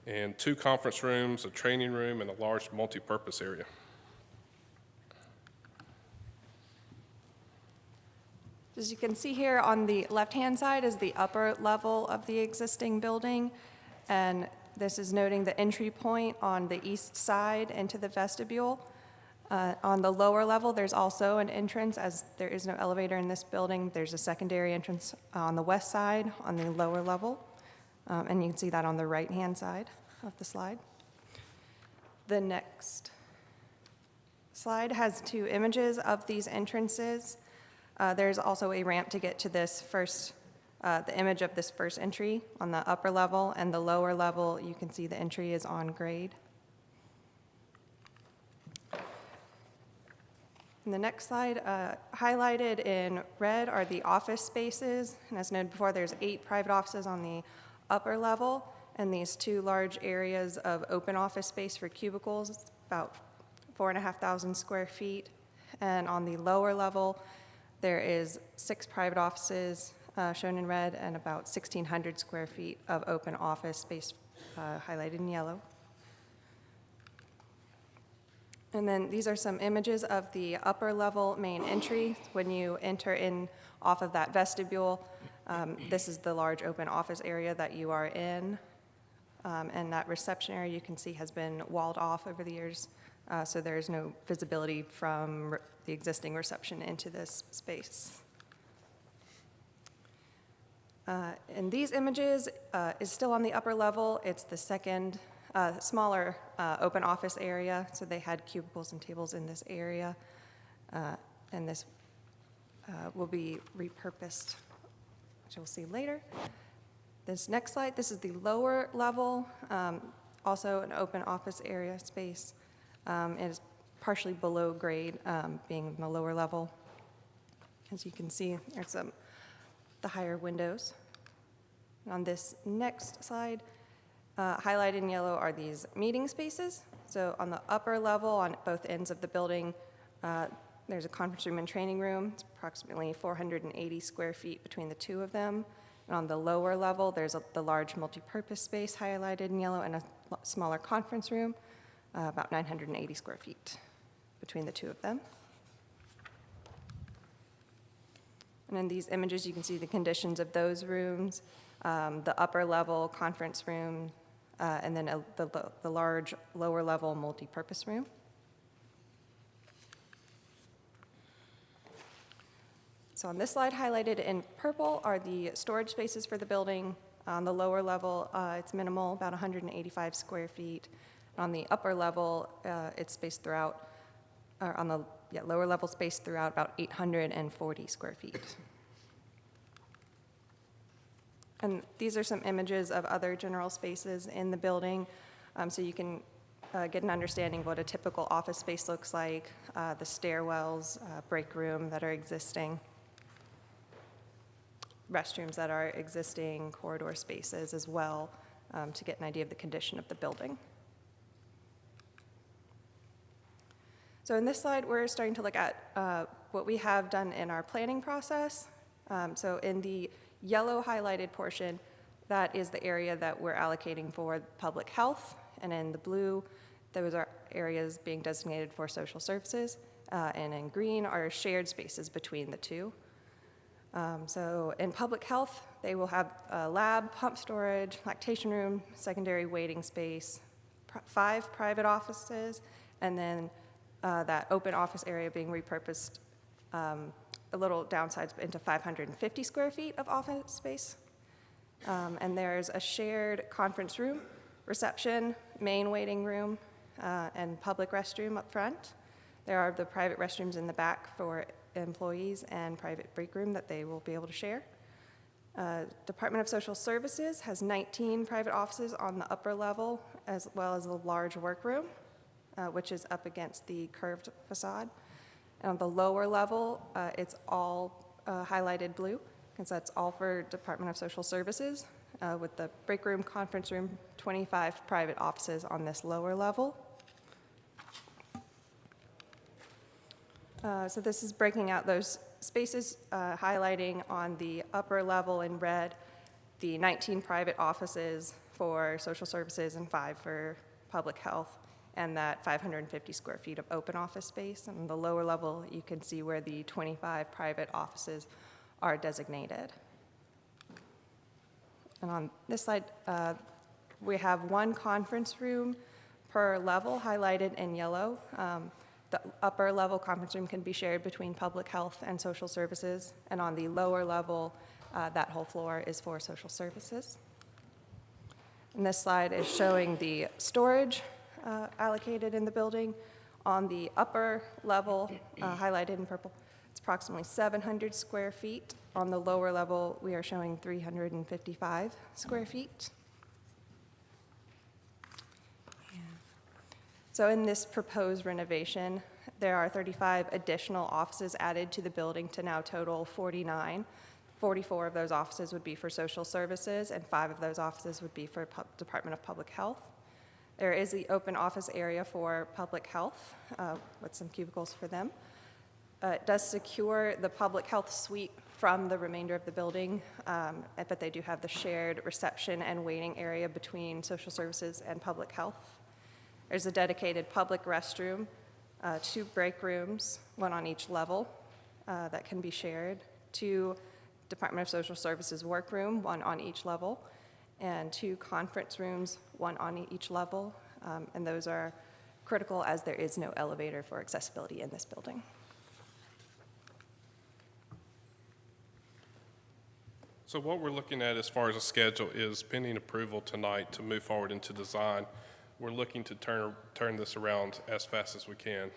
Speaker 6: and 2 conference rooms, a training room, and a large multi-purpose area.
Speaker 19: As you can see here on the left-hand side is the upper level of the existing building, and this is noting the entry point on the east side into the vestibule. On the lower level, there's also an entrance, as there is no elevator in this building. There's a secondary entrance on the west side on the lower level, and you can see that on the right-hand side of the slide. The next slide has 2 images of these entrances. There's also a ramp to get to this first, the image of this first entry on the upper level, and the lower level, you can see the entry is on grade. In the next slide, highlighted in red are the office spaces, and as noted before, there's 8 private offices on the upper level, and these 2 large areas of open office space for cubicles, about 4,500 square feet, and on the lower level, there is 6 private offices shown in red and about 1,600 square feet of open office space highlighted in yellow. And then these are some images of the upper level main entry. When you enter in off of that vestibule, this is the large open office area that you are in. And that reception area you can see has been walled off over the years, so there is no visibility from the existing reception into this space. And these images is still on the upper level. It's the second smaller open office area, so they had cubicles and tables in this area, and this will be repurposed, which we'll see later. This next slide, this is the lower level, also an open office area space. It is partially below grade, being the lower level. As you can see, there's the higher windows. And on this next slide, highlighted in yellow are these meeting spaces. So on the upper level, on both ends of the building, there's a conference room and training room. It's approximately 480 square feet between the 2 of them. And on the lower level, there's the large multi-purpose space highlighted in yellow and a smaller conference room, about 980 square feet between the 2 of them. And in these images, you can see the conditions of those rooms, the upper level conference room, and then the large lower level multi-purpose room. So on this slide, highlighted in purple are the storage spaces for the building. On the lower level, it's minimal, about 185 square feet. On the upper level, it's spaced throughout, or on the lower level space throughout about 840 square feet. And these are some images of other general spaces in the building, so you can get an understanding of what a typical office space looks like, the stairwells, break room that are existing, restrooms that are existing, corridor spaces as well, to get an idea of the condition of the building. So in this slide, we're starting to look at what we have done in our planning process. So in the yellow highlighted portion, that is the area that we're allocating for public health, and in the blue, those are areas being designated for social services, and in green are shared spaces between the 2. So in public health, they will have a lab, pump storage, lactation room, secondary waiting space, 5 private offices, and then that open office area being repurposed a little downsized into 550 square feet of office space. And there's a shared conference room reception, main waiting room, and public restroom up front. There are the private restrooms in the back for employees and private break room that they will be able to share. Department of Social Services has 19 private offices on the upper level, as well as a large workroom, which is up against the curved facade. And on the lower level, it's all highlighted blue, because that's all for Department of Social Services, with the break room, conference room, 25 private offices on this lower level. So this is breaking out those spaces, highlighting on the upper level in red the 19 private offices for social services and 5 for public health, and that 550 square feet of open office space. And on the lower level, you can see where the 25 private offices are designated. And on this slide, we have one conference room per level highlighted in yellow. The upper level conference room can be shared between public health and social services, and on the lower level, that whole floor is for social services. And this slide is showing the storage allocated in the building. On the upper level, highlighted in purple, it's approximately 700 square feet. On the lower level, we are showing 355 square feet. So in this proposed renovation, there are 35 additional offices added to the building to now total 49. 44 of those offices would be for social services, and 5 of those offices would be for Department of Public Health. There is the open office area for public health with some cubicles for them. It does secure the public health suite from the remainder of the building, but they do have the shared reception and waiting area between social services and public health. There's a dedicated public restroom, 2 break rooms, 1 on each level that can be shared, 2 Department of Social Services workroom, 1 on each level, and 2 conference rooms, 1 on each level. And those are critical as there is no elevator for accessibility in this building.
Speaker 20: So what we're looking at as far as a schedule is pending approval tonight to move forward into design. We're looking to turn this around as fast as we can.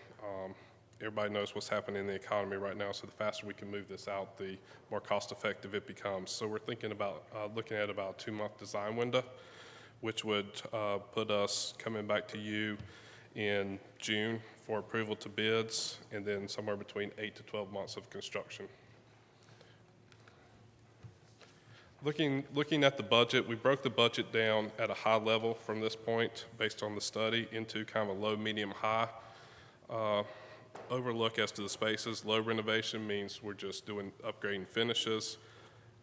Speaker 20: Everybody knows what's happening in the economy right now, so the faster we can move this out, the more cost-effective it becomes. So we're thinking about looking at about a 2-month design window, which would put us coming back to you in June for approval to bids, and then somewhere between 8 to 12 months of construction. Looking at the budget, we broke the budget down at a high level from this point based on the study into kind of a low, medium, high overlook as to the spaces. Low renovation means we're just doing upgrading finishes.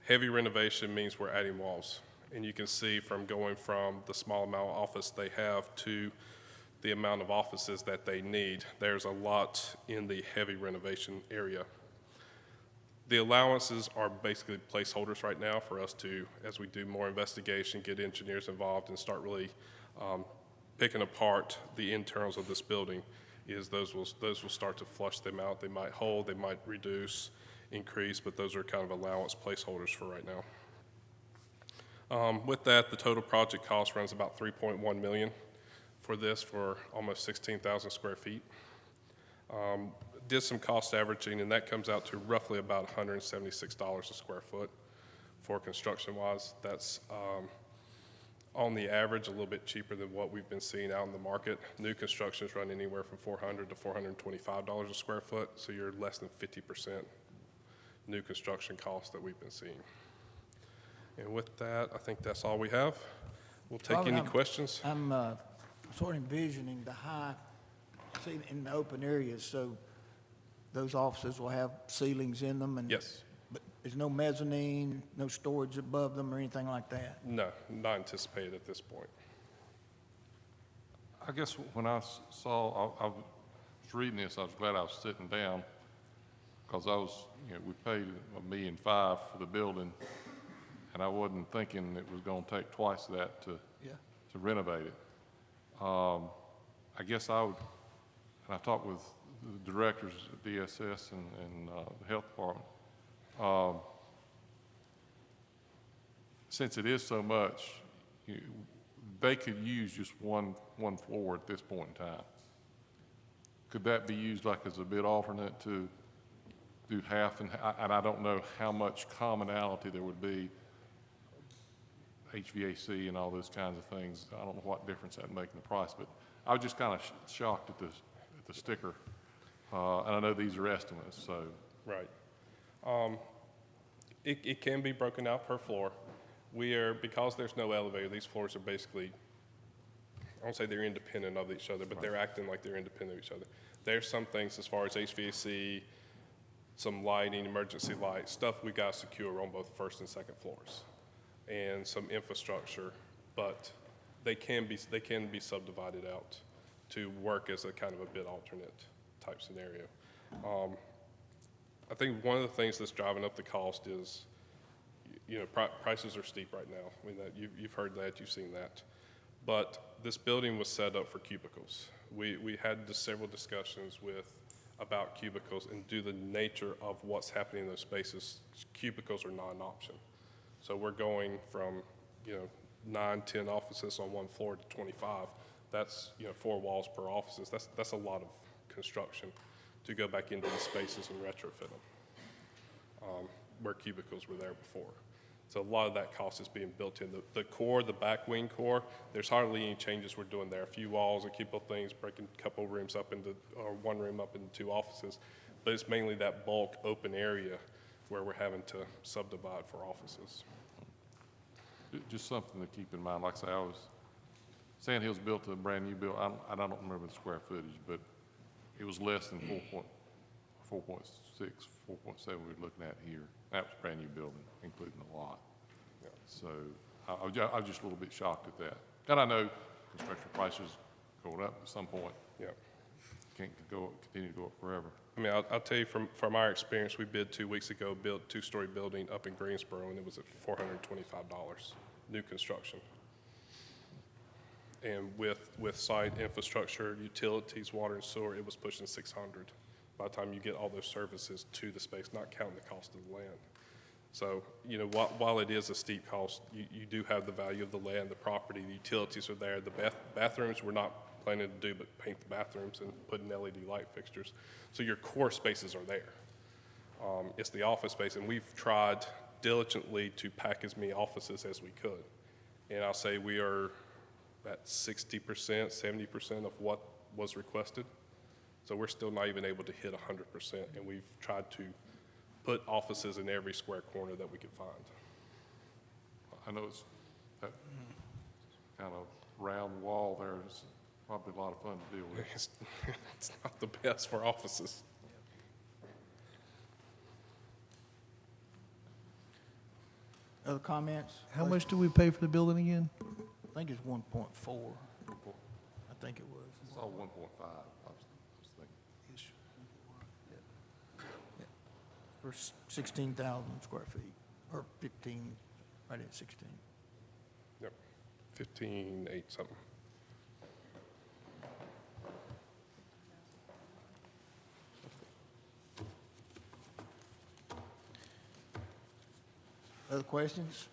Speaker 20: Heavy renovation means we're adding walls. And you can see from going from the small amount of office they have to the amount of offices that they need, there's a lot in the heavy renovation area. The allowances are basically placeholders right now for us to, as we do more investigation, get engineers involved and start really picking apart the internals of this building. Those will start to flush them out. They might hold, they might reduce, increase, but those are kind of allowance placeholders for right now. With that, the total project cost runs about $3.1 million for this for almost 16,000 square feet. Did some cost averaging, and that comes out to roughly about $176 a square foot for construction-wise. That's on the average a little bit cheaper than what we've been seeing out in the market. New constructions run anywhere from $400 to $425 a square foot, so you're less than 50% new construction costs that we've been seeing. And with that, I think that's all we have. We'll take any questions.
Speaker 1: I'm sort of envisioning the high, in the open areas, so those offices will have ceilings in them, and
Speaker 20: yes,
Speaker 1: but there's no mezzanine, no storage above them or anything like that.
Speaker 20: No, not anticipated at this point.
Speaker 6: I guess when I saw, I was reading this, I was glad I was sitting down, because we paid $1.5 million for the building, and I wasn't thinking it was going to take twice that to renovate it. I guess I would, and I talked with the directors at DSS and the health department. Since it is so much, they could use just one floor at this point in time. Could that be used like as a bid alternate to do half and I don't know how much commonality there would be, HVAC and all those kinds of things. I don't know what difference that'd make in the price, but I was just kind of shocked at the sticker. And I know these are estimates, so.
Speaker 20: Right. It can be broken out per floor. Because there's no elevator, these floors are basically, I won't say they're independent of each other, but they're acting like they're independent of each other. There's some things as far as HVAC, some lighting, emergency lights, stuff we got to secure on both first and second floors, and some infrastructure, but they can be subdivided out to work as a kind of a bid alternate type scenario. I think one of the things that's driving up the cost is, prices are steep right now. I mean, you've heard that, you've seen that. But this building was set up for cubicles. We had several discussions about cubicles, and due to the nature of what's happening in those spaces, cubicles are not an option. So we're going from, 9, 10 offices on one floor to 25. That's, 4 walls per offices. That's a lot of construction to go back into these spaces and retrofit them, where cubicles were there before. So a lot of that cost is being built in. The core, the back wing core, there's hardly any changes we're doing there. A few walls, a couple of things, breaking a couple rooms up or one room up into 2 offices. But it's mainly that bulk open area where we're having to subdivide for offices.
Speaker 6: Just something to keep in mind. Like I say, Sand Hill's built a brand new building. I don't remember the square footage, but it was less than 4.6, 4.7 we were looking at here. That was a brand new building, including the lot.
Speaker 20: Yeah.
Speaker 6: So I was just a little bit shocked at that. And I know construction prices going up at some point.
Speaker 20: Yeah.
Speaker 6: Can't continue to go up forever.
Speaker 20: I mean, I'll tell you from our experience, we bid 2 weeks ago, built 2-story building up in Greensboro, and it was at $425, new construction. And with site infrastructure, utilities, water and sewer, it was pushing $600 by the time you get all those services to the space, not counting the cost of the land. So, while it is a steep cost, you do have the value of the land, the property, the utilities are there. The bathrooms we're not planning to do but paint the bathrooms and put in LED light fixtures. So your core spaces are there. It's the office space, and we've tried diligently to pack as many offices as we could. And I'll say we are at 60%, 70% of what was requested. So we're still not even able to hit 100%, and we've tried to put offices in every square corner that we could find.
Speaker 6: I know it's that kind of round wall there is probably a lot of fun to deal with.
Speaker 20: It's not the best for offices.
Speaker 1: Other comments?
Speaker 14: How much do we pay for the building again?
Speaker 1: I think it's 1.4. I think it was.
Speaker 6: It's all 1.5. I was thinking.
Speaker 1: Yeah. For 16,000 square feet, or 15, right at 16.
Speaker 20: Yep, 15.8 something.
Speaker 1: Other questions?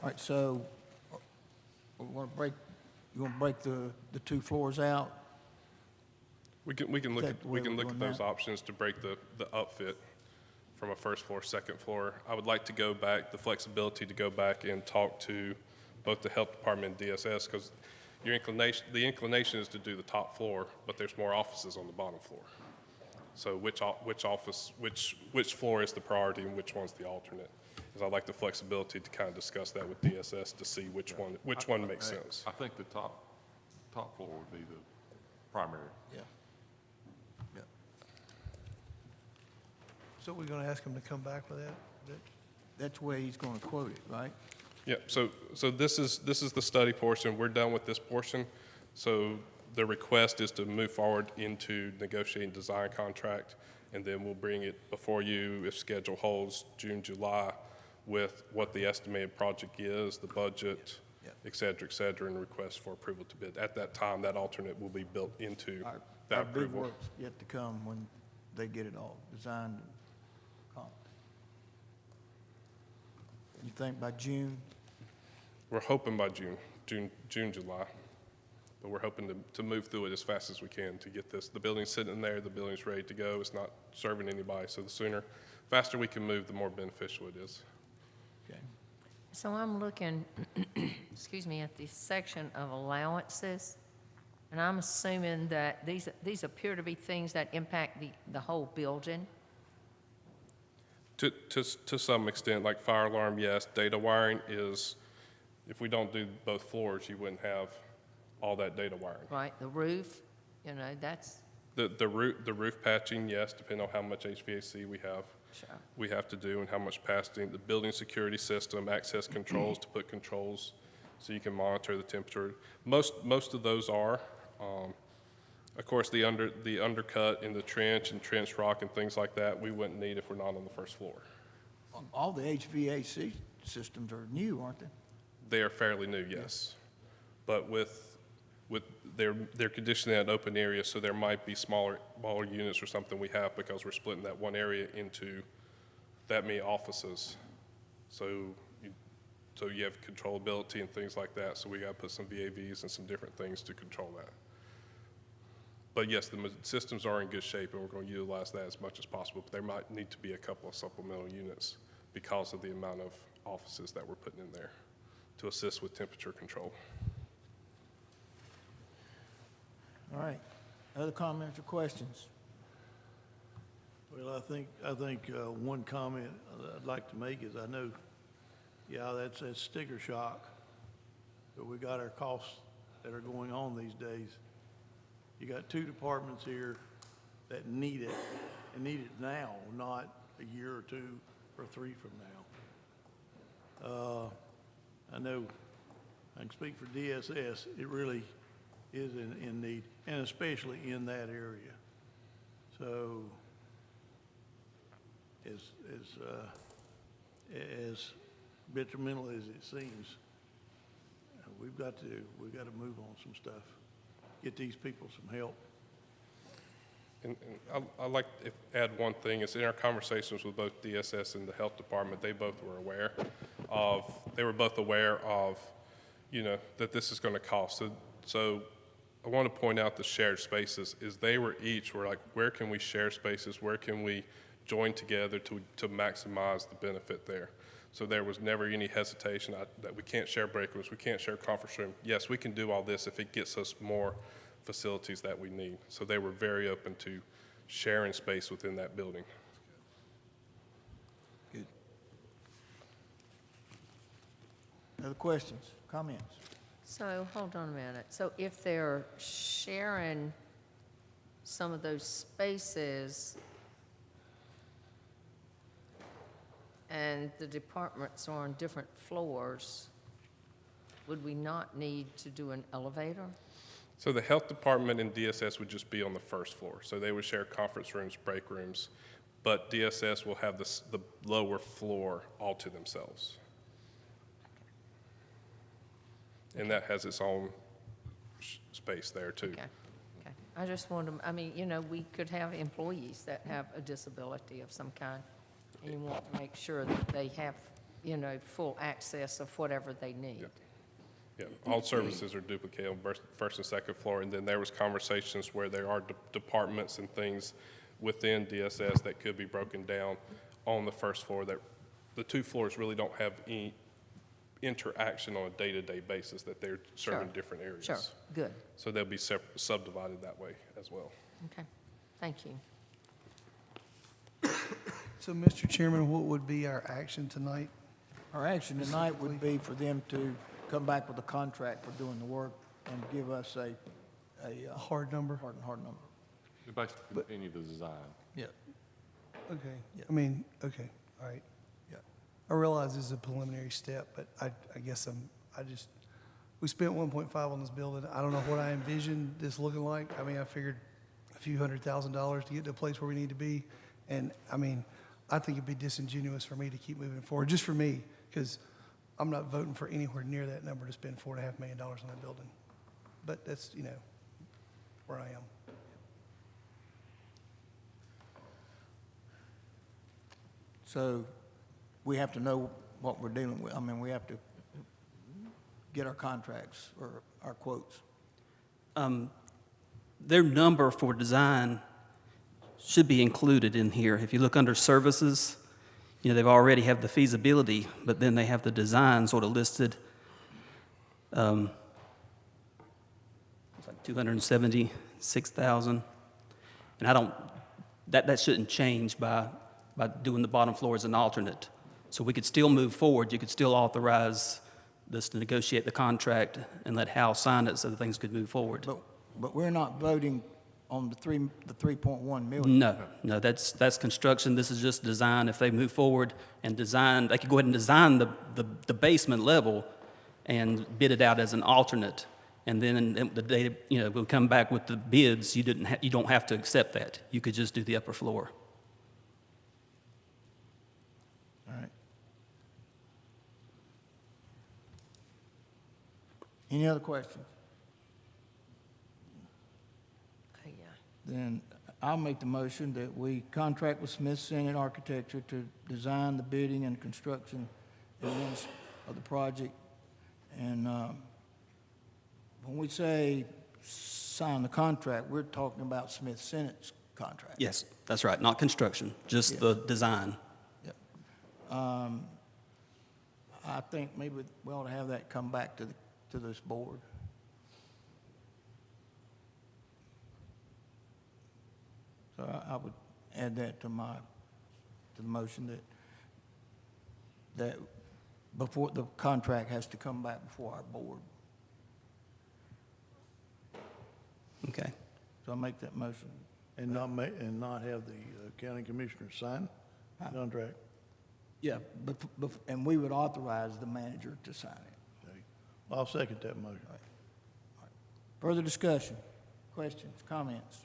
Speaker 1: All right, so we want to you want to break the 2 floors out?
Speaker 20: We can look at those
Speaker 1: that?
Speaker 20: options to break the upfit from a first floor, second floor. I would like to go back, the flexibility to go back and talk to both the health department and DSS, because the inclination is to do the top floor, but there's more offices on the bottom floor. So which floor is the priority and which one's the alternate? Because I'd like the flexibility to kind of discuss that with DSS to see which one makes sense.
Speaker 6: I think the top floor would be the primary.
Speaker 1: Yeah. Yeah.
Speaker 14: So we're going to ask him to come back with that?
Speaker 1: That's where he's going to quote it, right?
Speaker 20: Yeah, so this is the study portion. We're done with this portion. So the request is to move forward into negotiating design contract, and then we'll bring it before you, if schedule holds, June, July, with what the estimated project is, the budget, et cetera, and request for approval to bid. At that time, that alternate will be built into that
Speaker 1: Our big
Speaker 20: approval.
Speaker 1: work's yet to come when they get it all designed and comped. You think by June?
Speaker 20: we're hoping by June, July. But we're hoping to move through it as fast as we can to get this. The building's sitting there, the building's ready to go. It's not serving anybody. So the faster we can move, the more beneficial it is.
Speaker 9: So I'm looking, excuse me, at the section of allowances, and I'm assuming that these appear to be things that impact the whole building.
Speaker 20: To some extent, like fire alarm, yes. Data wiring is, if we don't do both floors, you wouldn't have all that data wiring.
Speaker 9: Right, the roof, that's,
Speaker 20: The roof patching, yes, depending on how much HVAC we have to do and how much passing. The building security system, access controls to put controls so you can monitor the temperature. Most of those are. Of course, the undercut in the trench and trench rock and things like that, we wouldn't need if we're not on the first floor.
Speaker 1: All the HVAC systems are new, aren't they?
Speaker 20: They are fairly new, yes. But with they're conditioning that open area, so there might be smaller units or something we have because we're splitting that one area into that many offices. So you have controllability and things like that. So we got to put some VAVs and some different things to control that. But yes, the systems are in good shape, and we're going to utilize that as much as possible. But there might need to be a couple of supplemental units because of the amount of offices that we're putting in there to assist with temperature control.
Speaker 1: All right. Other comments or questions?
Speaker 14: Well, I think one comment I'd like to make is I know, that's sticker shock, but we got our costs that are going on these days. You got 2 departments here that need it, and need it now, not a year or 2 or 3 from now. I know I can speak for DSS, it really is in need, and especially in that area. So as detrimental as it seems, we've got to move on some stuff, get these people some help.
Speaker 20: And I'd like to add one thing. It's in our conversations with both DSS and the health department, they both were aware of, that this is going to cost. So I want to point out the shared spaces is they were like, where can we share spaces? Where can we join together to maximize the benefit there? So there was never any hesitation that we can't share break rooms, we can't share conference room. Yes, we can do all this if it gets us more facilities that we need. So they were very open to sharing space within that building.
Speaker 1: Good. Other questions, comments?
Speaker 9: so hold on a minute. So if they're sharing some of those spaces and the departments are on different floors, would we not need to do an elevator?
Speaker 20: So the health department and DSS would just be on the first floor. So they would share conference rooms, break rooms, but DSS will have the lower floor all to themselves. And that has its own space there too.
Speaker 9: Okay. I just want to, we could have employees that have a disability of some kind. And you want to make sure that they have, full access of whatever they need.
Speaker 20: Yeah, all services are duplicated on first and second floor, and then there was conversations where there are departments and things within DSS that could be broken down on the first floor. That the 2 floors really don't have any interaction on a day-to-day basis, that they're serving different areas.
Speaker 9: Sure, good.
Speaker 20: So they'll be subdivided that way as well.
Speaker 9: Okay, thank you.
Speaker 14: So, Mr. Chairman, what would be our action tonight?
Speaker 1: Our action tonight would be for them to come back with a contract for doing the work and give us a
Speaker 14: hard number?
Speaker 1: Hard number.
Speaker 6: We basically continue the design.
Speaker 1: Yeah.
Speaker 14: Okay.
Speaker 1: Yeah.
Speaker 14: Okay, all right.
Speaker 1: Yeah.
Speaker 14: I realize this is a preliminary step, but I guess we spent 1.5 on this building. I don't know what I envisioned this looking like. I figured a few $100,000 to get to a place where we need to be. And I think it'd be disingenuous for me to keep moving forward, just for me, because I'm not voting for anywhere near that number to spend $4.5 million on that building. But that's, where I am.
Speaker 1: So we have to know what we're dealing with. We have to get our contracts or our quotes?
Speaker 18: Their number for design should be included in here. If you look under services, they've already have the feasibility, but then they have the design sort of listed. It's like 276,000. And that shouldn't change by doing the bottom floor as an alternate. So we could still move forward. You could still authorize this to negotiate the contract and let Hal sign it so that things could move forward.
Speaker 1: But we're not voting on the 3.1 million.
Speaker 18: No, that's construction. This is just design. If they move forward and design, they could go ahead and design the basement level and bid it out as an alternate. And then the day, we'll come back with the bids. You don't have to accept that. You could just do the upper floor.
Speaker 1: All right. Any other questions? Then I'll make the motion that we contract with Smith Senate Architecture to design the bidding and construction elements of the project. And when we say sign the contract, we're talking about Smith Senate's contract.
Speaker 18: Yes, that's right. Not construction, just the design.
Speaker 1: Yep. I think maybe we ought to have that come back to this board. So I would add that to the motion that before the contract has to come back before our board.
Speaker 18: Okay.
Speaker 1: So I'll make that motion.
Speaker 21: And not have the county commissioner sign the contract?
Speaker 1: Yeah, and we would authorize the manager to sign it.
Speaker 21: Okay. Well, I'll second that motion.
Speaker 1: All right. Further discussion, questions, comments?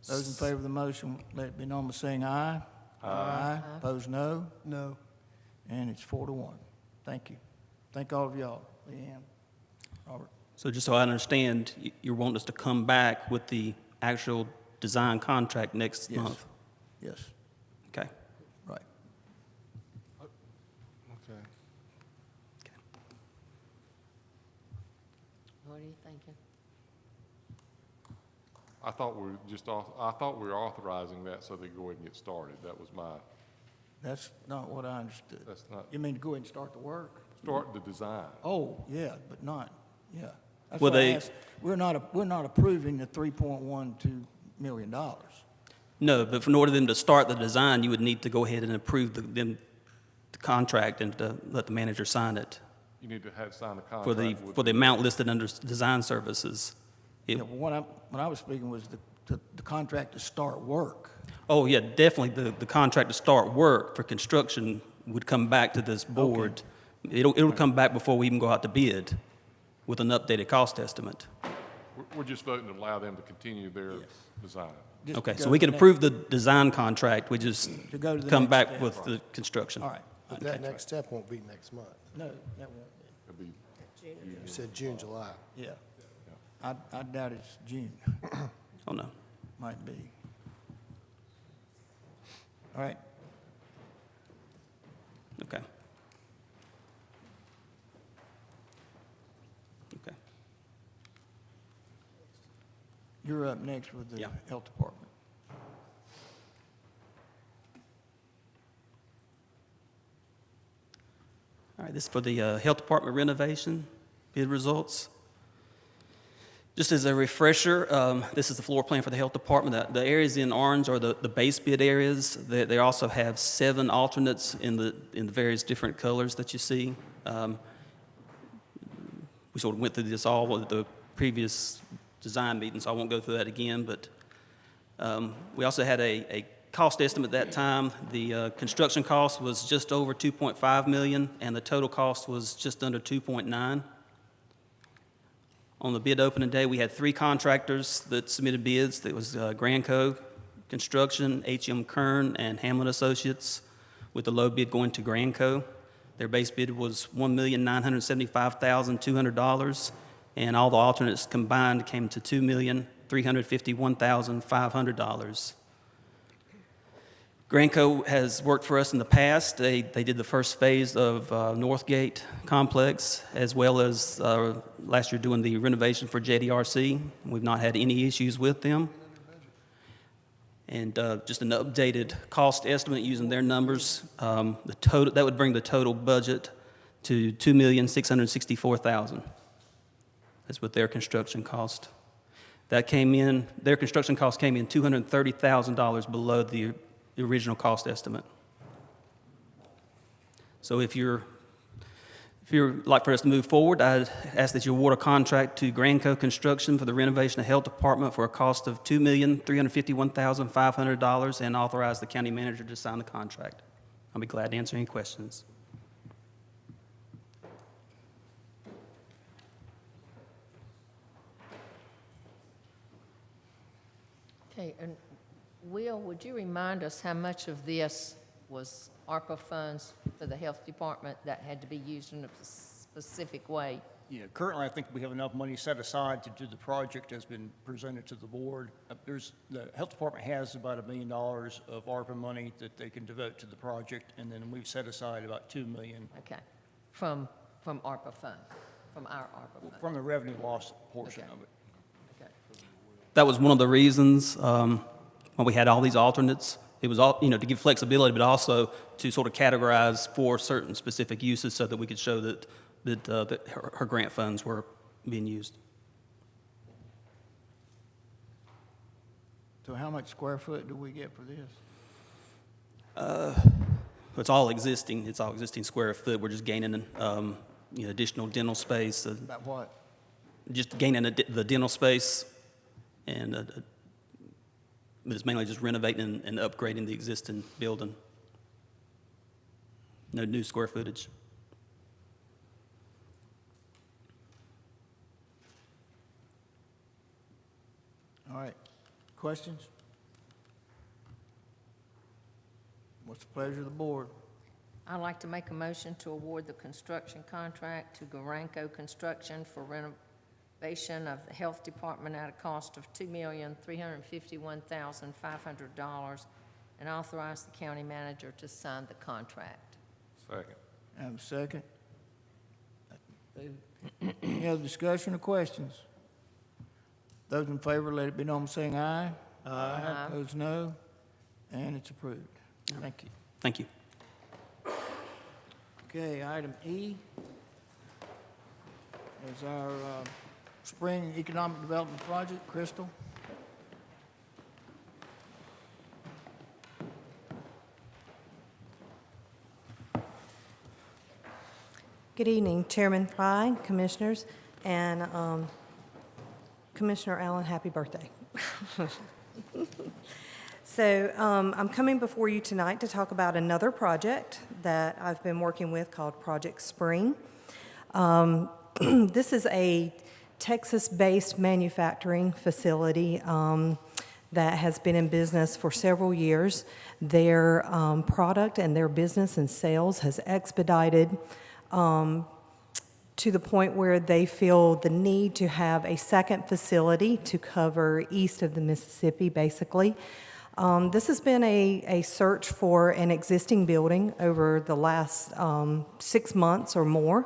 Speaker 1: Those in favor of the motion, let it be known by saying aye. Aye. Opposed, no.
Speaker 14: No.
Speaker 1: And it's 4-1. Thank you. Thank all of y'all. Leanne, Robert.
Speaker 18: So just so I understand, you're wanting us to come back with the actual design contract next month?
Speaker 1: Yes.
Speaker 18: Okay.
Speaker 1: Right.
Speaker 6: Okay.
Speaker 9: What are you thinking?
Speaker 6: I thought we were authorizing that so they could go ahead and get started. That was my,
Speaker 1: That's not what I understood.
Speaker 6: that's not,
Speaker 1: You mean to go ahead and start the work?
Speaker 6: start the design.
Speaker 1: Oh, yeah, but not, yeah. That's
Speaker 18: Well,
Speaker 1: why I
Speaker 18: they-
Speaker 1: asked. We're not approving the $3.12 million.
Speaker 18: No, but in order for them to start the design, you would need to go ahead and approve the contract and to let the manager sign it
Speaker 6: You need to sign a contract
Speaker 18: for the amount listed under design services.
Speaker 1: Yeah, but what I was speaking was the contract to start work.
Speaker 18: Oh, yeah, definitely. The contract to start work for construction would come back to this board. It'll come back before we even go out to bid with an updated cost estimate.
Speaker 6: We're just voting to allow them to continue their design.
Speaker 1: Just
Speaker 18: Okay,
Speaker 1: to
Speaker 18: so
Speaker 1: go
Speaker 18: we
Speaker 1: to
Speaker 18: can
Speaker 1: the
Speaker 18: approve the design contract, we just
Speaker 1: To go to the
Speaker 18: come
Speaker 1: next
Speaker 18: back
Speaker 1: step.
Speaker 18: with the construction.
Speaker 1: All right.
Speaker 7: That next step won't be next month.
Speaker 1: No, that won't
Speaker 6: It'll be
Speaker 7: You said June, July.
Speaker 1: be. Yeah. I doubt it's June.
Speaker 18: Oh, no.
Speaker 1: Might be. All right.
Speaker 18: Okay. Okay.
Speaker 1: You're up next with the
Speaker 18: Yeah.
Speaker 1: health department.
Speaker 18: All right, this is for the health department renovation bid results. Just as a refresher, this is the floor plan for the health department. The areas in orange are the base bid areas. They also have 7 alternates in the various different colors that you see. We sort of went through this all at the previous design meeting, so I won't go through that again. But we also had a cost estimate at that time. The construction cost was just over $2.5 million, and the total cost was just under $2.9. On the bid opening day, we had 3 contractors that submitted bids. That was Granco Construction, H.M. Kern, and Hamlin Associates, with the low bid going to Granco. Their base bid was $1,975,200, and all the alternates combined came to $2,351,500. Granco has worked for us in the past. They did the first phase of Northgate Complex, as well as last year doing the renovation for JDRC. We've not had any issues with them. And just an updated cost estimate using their numbers, that would bring the total budget to $2,664,000. That's what their construction cost. Their construction cost came in $230,000 below the original cost estimate. So if you're like for us to move forward, I'd ask that you award a contract to Granco Construction for the renovation of Health Department for a cost of $2,351,500 and authorize the county manager to sign the contract. I'll be glad to answer any questions.
Speaker 9: Okay, and Will, would you remind us how much of this was ARPA funds for the health department that had to be used in a specific way?
Speaker 3: Yeah, currently, I think we have enough money set aside to do the project as been presented to the board. The health department has about $1 million of ARPA money that they can devote to the project, and then we've set aside about $2 million.
Speaker 9: Okay, from ARPA fund, from our ARPA fund.
Speaker 3: From the revenue loss portion of it.
Speaker 9: Okay.
Speaker 18: That was one of the reasons when we had all these alternates. It was all, to give flexibility, but also to sort of categorize for certain specific uses so that we could show that her grant funds were being used.
Speaker 1: So how much square foot do we get for this?
Speaker 18: It's all existing. It's all existing square foot. We're just gaining additional dental space.
Speaker 1: About what?
Speaker 18: Just gaining the dental space, and but it's mainly just renovating and upgrading the existing building. No new square footage.
Speaker 1: All right. Questions? What's the pleasure of the board?
Speaker 9: I'd like to make a motion to award the construction contract to Garanco Construction for renovation of the health department at a cost of $2,351,500 and authorize the county manager to sign the contract.
Speaker 6: Second.
Speaker 1: Have a second. Any other discussion or questions? Those in favor, let it be known by saying aye.
Speaker 9: Aye.
Speaker 1: Those no, and it's approved. Thank you.
Speaker 18: Thank you.
Speaker 1: Okay, item E is our spring economic development project. Crystal?
Speaker 2: Good evening, Chairman Fry, Commissioners, and Commissioner Allen, happy birthday. So I'm coming before you tonight to talk about another project that I've been working with called Project Spring. This is a Texas-based manufacturing facility that has been in business for several years. Their product and their business and sales has expedited to the point where they feel the need to have a second facility to cover east of the Mississippi, basically. This has been a search for an existing building over the last 6 months or more.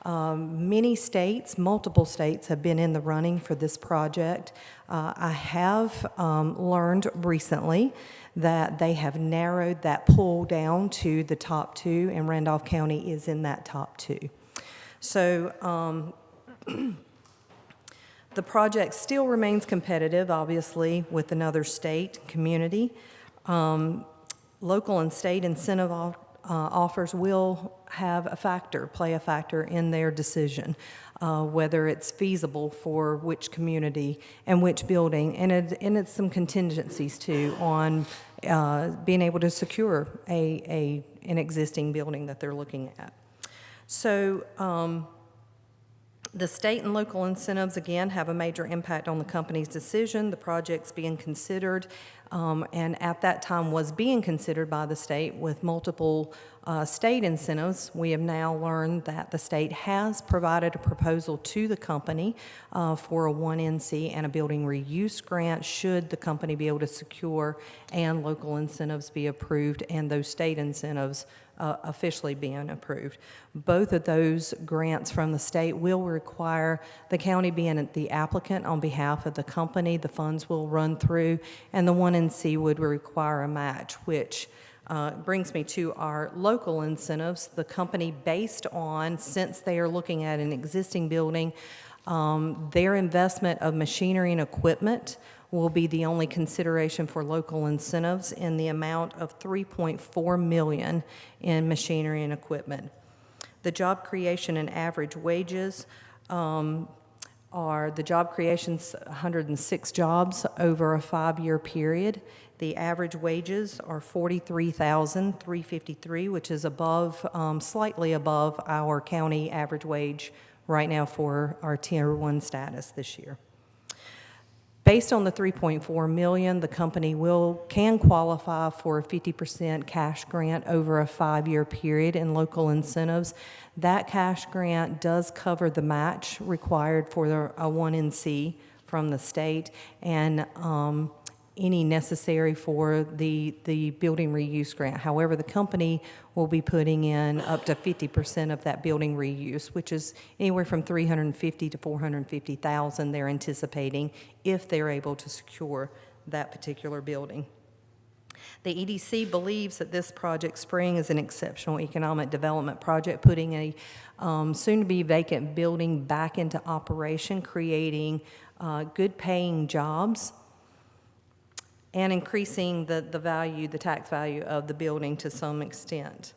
Speaker 2: Many states, multiple states, have been in the running for this project. I have learned recently that they have narrowed that pool down to the top 2, and Randolph County is in that top 2. So the project still remains competitive, obviously, with another state community. Local and state incentive offers will play a factor in their decision, whether it's feasible for which community and which building, and it's some contingencies too on being able to secure an existing building that they're looking at. So the state and local incentives, again, have a major impact on the company's decision. The project's being considered and at that time was being considered by the state with multiple state incentives. We have now learned that the state has provided a proposal to the company for a 1NC and a building reuse grant should the company be able to secure and local incentives be approved and those state incentives officially being approved. Both of those grants from the state will require the county being the applicant on behalf of the company. The funds will run through, and the 1NC would require a match, which brings me to our local incentives. The company, based on, since they are looking at an existing building, their investment of machinery and equipment will be the only consideration for local incentives in the amount of $3.4 million in machinery and equipment. The job creation and average wages are, the job creation's 106 jobs over a 5-year period. The average wages are $43,353, which is above, slightly above our county average wage right now for our Tier 1 status this year. Based on the $3.4 million, the company can qualify for a 50% cash grant over a 5-year period in local incentives. That cash grant does cover the match required for a 1NC from the state and any necessary for the building reuse grant. However, the company will be putting in up to 50% of that building reuse, which is anywhere from $350,000 to $450,000 they're anticipating if they're able to secure that particular building. The EDC believes that this Project Spring is an exceptional economic development project, putting a soon-to-be vacant building back into operation, creating good-paying jobs, and increasing the value, the tax value of the building to some extent.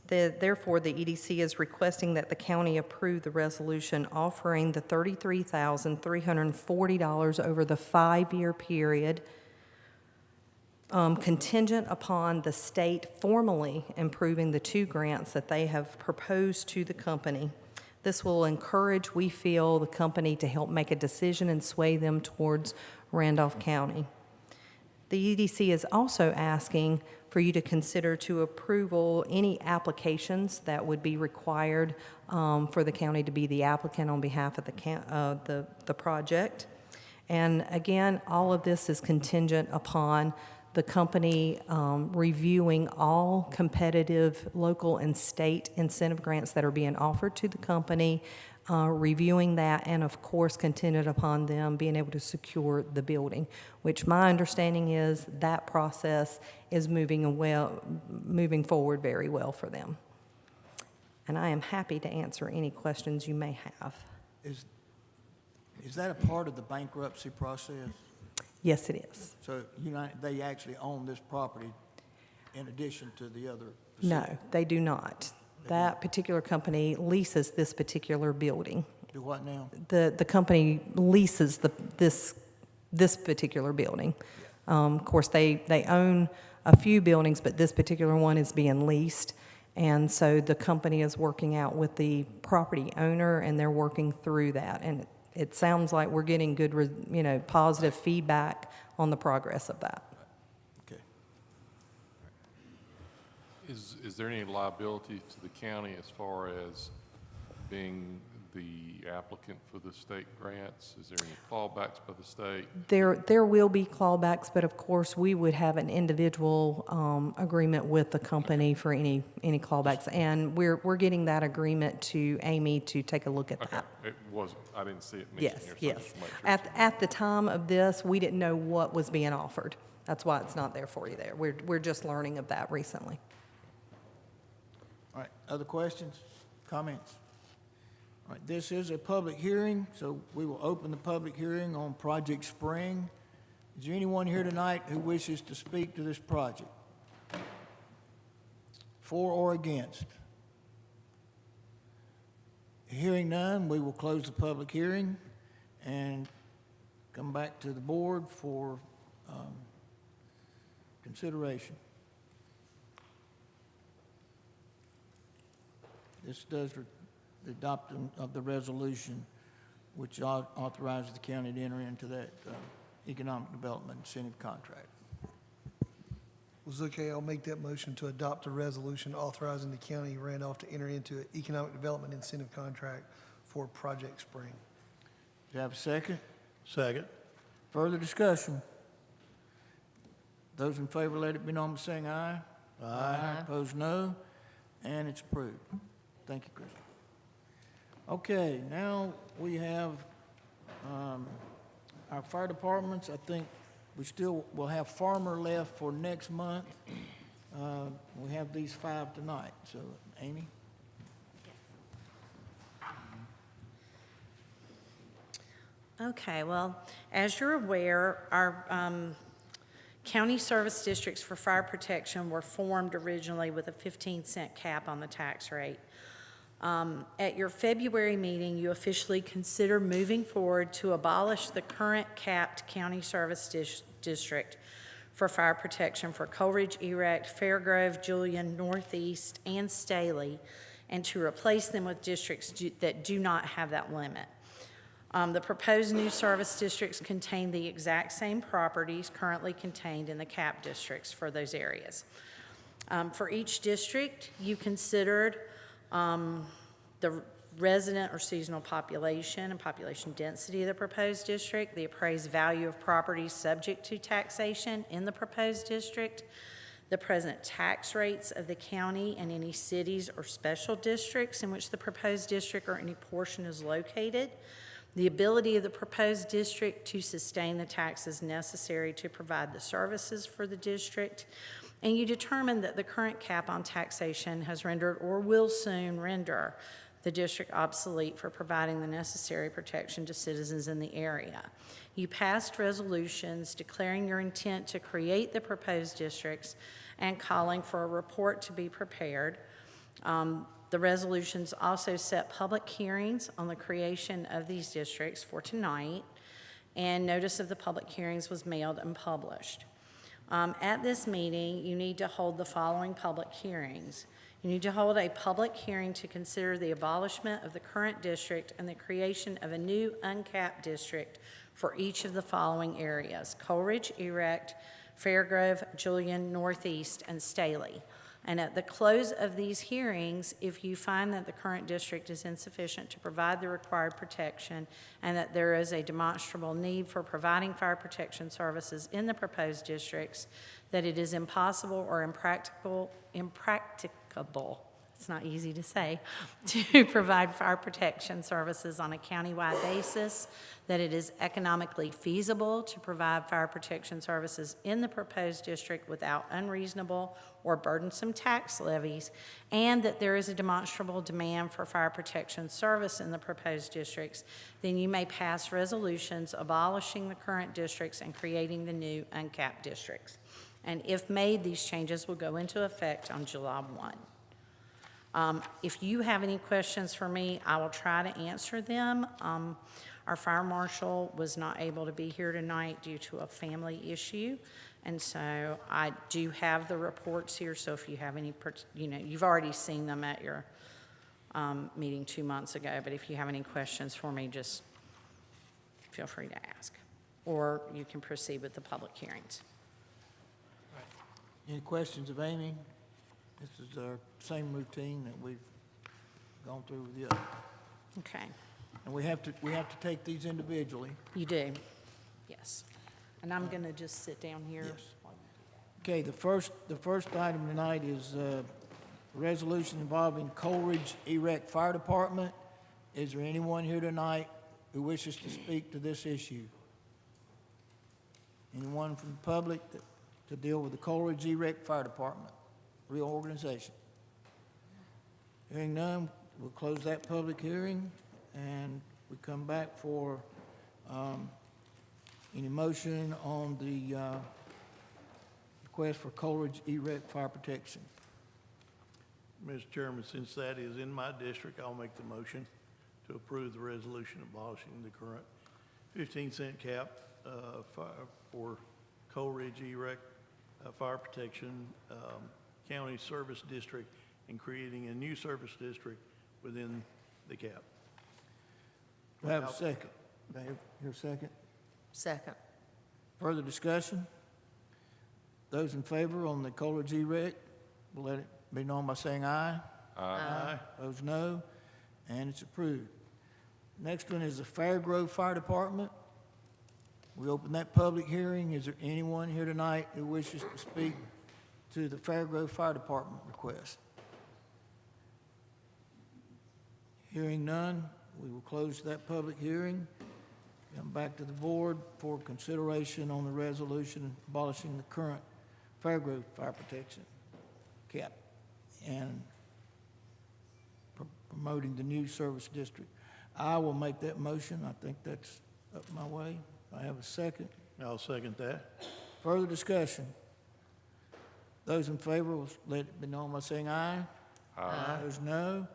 Speaker 2: Therefore, the EDC is requesting that the county approve the resolution offering the $33,340 over the 5-year period, contingent upon the state formally improving the 2 grants that they have proposed to the company. This will encourage, we feel, the company to help make a decision and sway them towards Randolph County. The EDC is also asking for you to consider to approval any applications that would be required for the county to be the applicant on behalf of the project. And again, all of this is contingent upon the company reviewing all competitive local and state incentive grants that are being offered to the company, reviewing that, and of course contingent upon them being able to secure the building, which my understanding is that process is moving forward very well for them. And I am happy to answer any questions you may have.
Speaker 1: Is that a part of the bankruptcy process?
Speaker 2: Yes, it is.
Speaker 1: So they actually own this property in addition to the other facility?
Speaker 2: No, they do not. That particular company leases this particular building.
Speaker 1: Do what now?
Speaker 2: The company leases this particular building. Of course, they own a few buildings, but this particular one is being leased. And so the company is working out with the property owner, and they're working through that. And it sounds like we're getting good, positive feedback on the progress of that.
Speaker 1: Okay.
Speaker 6: Is there any liability to the county as far as being the applicant for the state grants? Is there any clawbacks by the state?
Speaker 2: There will be clawbacks, but of course, we would have an individual agreement with the company for any clawbacks, and we're getting that agreement to Amy to take a look at that.
Speaker 6: It wasn't, I didn't see it mentioned here. So
Speaker 2: Yes.
Speaker 6: just make sure.
Speaker 2: At the time of this, we didn't know what was being offered. That's why it's not there for you there. We're just learning of that recently.
Speaker 1: All right, other questions, comments? All right, this is a public hearing, so we will open the public hearing on Project Spring. Is there anyone here tonight who wishes to speak to this project? For or against? Hearing none, we will close the public hearing and come back to the board for consideration. This does the adoption of the resolution which authorizes the county to enter into that economic development incentive contract.
Speaker 14: Was okay, I'll make that motion to adopt a resolution authorizing the county of Randolph to enter into an economic development incentive contract for Project Spring.
Speaker 1: Do you have a second?
Speaker 21: Second.
Speaker 1: Further discussion? Those in favor, let it be known by saying aye. Aye. Opposed, no. And it's approved. Thank you, Chris. Okay, now we have our fire departments. I think we still will have Farmer left for next month. We have these 5 tonight. So, Amy?
Speaker 4: Okay, well, as you're aware, our county service districts for fire protection were formed originally with a 15-cent cap on the tax rate. At your February meeting, you officially considered moving forward to abolish the current capped county service district for fire protection for Coleridge, Erect, Fairgrove, Julian, Northeast, and Staley, and to replace them with districts that do not have that limit. The proposed new service districts contain the exact same properties currently contained in the cap districts for those areas. For each district, you considered the resident or seasonal population and population density of the proposed district, the appraised value of properties subject to taxation in the proposed district, the present tax rates of the county and any cities or special districts in which the proposed district or any portion is located, the ability of the proposed district to sustain the taxes necessary to provide the services for the district, and you determine that the current cap on taxation has rendered or will soon render the district obsolete for providing the necessary protection to citizens in the area. You passed resolutions declaring your intent to create the proposed districts and calling for a report to be prepared. The resolutions also set public hearings on the creation of these districts for tonight, and notice of the public hearings was mailed and published. At this meeting, you need to hold the following public hearings. You need to hold a public hearing to consider the abolishment of the current district and the creation of a new uncapped district for each of the following areas: Coleridge, Erect, Fairgrove, Julian, Northeast, and Staley. And at the close of these hearings, if you find that the current district is insufficient to provide the required protection and that there is a demonstrable need for providing fire protection services in the proposed districts, that it is impossible or impracticable, it's not easy to say, to provide fire protection services on a countywide basis, that it is economically feasible to provide fire protection services in the proposed district without unreasonable or burdensome tax levies, and that there is a demonstrable demand for fire protection service in the proposed districts, then you may pass resolutions abolishing the current districts and creating the new uncapped districts. And if made, these changes will go into effect on July 1. If you have any questions for me, I will try to answer them. Our fire marshal was not able to be here tonight due to a family issue, and so I do have the reports here, so if you have any, you've already seen them at your meeting 2 months ago, but if you have any questions for me, just feel free to ask, or you can proceed with the public hearings.
Speaker 1: Any questions of Amy? This is our same routine that we've gone through with the other.
Speaker 4: Okay.
Speaker 1: And we have to take these individually.
Speaker 4: You do, yes. And I'm going to just sit down here.
Speaker 1: Yes. Okay, the first item tonight is a resolution involving Coleridge Erect Fire Department. Is there anyone here tonight who wishes to speak to this issue? Anyone from the public to deal with the Coleridge Erect Fire Department reorganization? Hearing none, we'll close that public hearing, and we come back for any motion on the request for Coleridge Erect Fire Protection.
Speaker 21: Mr. Chairman, since that is in my district, I'll make the motion to approve the resolution abolishing the current 15-cent cap for Coleridge Erect Fire Protection County Service District and creating a new service district within the cap.
Speaker 1: Do I have a second? Do I hear a second?
Speaker 9: Second.
Speaker 1: Further discussion? Those in favor on the Coleridge E-rec, will let it be known by saying aye. Aye. Those no, and it's approved. Next one is the Fairgrove Fire Department. We open that public hearing. Is there anyone here tonight who wishes to speak to the Fairgrove Fire Department request? Hearing none, we will close that public hearing. Come back to the board for consideration on the resolution abolishing the current Fairgrove Fire Protection cap and promoting the new service district. I will make that motion. I think that's up my way. I have a second.
Speaker 21: I'll second that.
Speaker 1: Further discussion? Those in favor will let it be known by saying aye. Aye. Those no,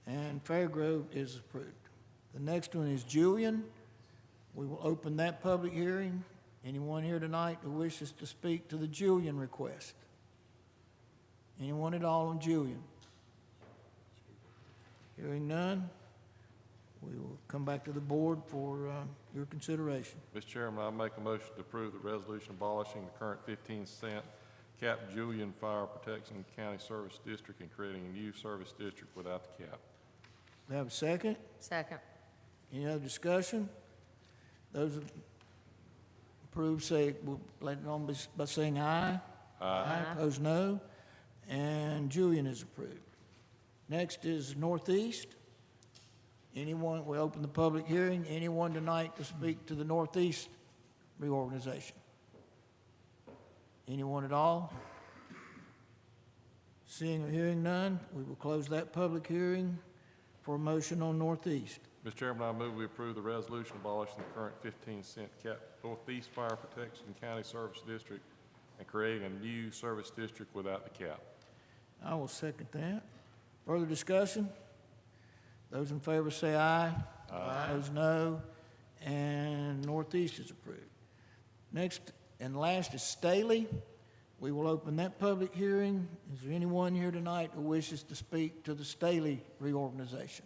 Speaker 1: and Fairgrove is approved. The next one is Julian. We will open that public hearing. Anyone here tonight who wishes to speak to the Julian request? Anyone at all on Julian? Hearing none, we will come back to the board for your consideration.
Speaker 6: Mr. Chairman, I make a motion to approve the resolution abolishing the current 15-cent cap Julian Fire Protection County Service District and creating a new service district without the cap.
Speaker 1: Do I have a second?
Speaker 9: Second.
Speaker 1: Any other discussion? Those approved say, we'll let it on by saying aye. Aye. Opposed, no. And Julian is approved. Next is Northeast. Anyone, we open the public hearing. Anyone tonight to speak to the Northeast reorganization? Anyone at all? Seeing or hearing none, we will close that public hearing for a motion on Northeast.
Speaker 6: Mr. Chairman, I move we approve the resolution abolishing the current 15-cent cap Northeast Fire Protection County Service District and creating a new service district without the cap.
Speaker 1: I will second that. Further discussion? Those in favor say aye. Aye. Those no, and Northeast is approved. Next and last is Staley. We will open that public hearing. Is there anyone here tonight who wishes to speak to the Staley reorganization?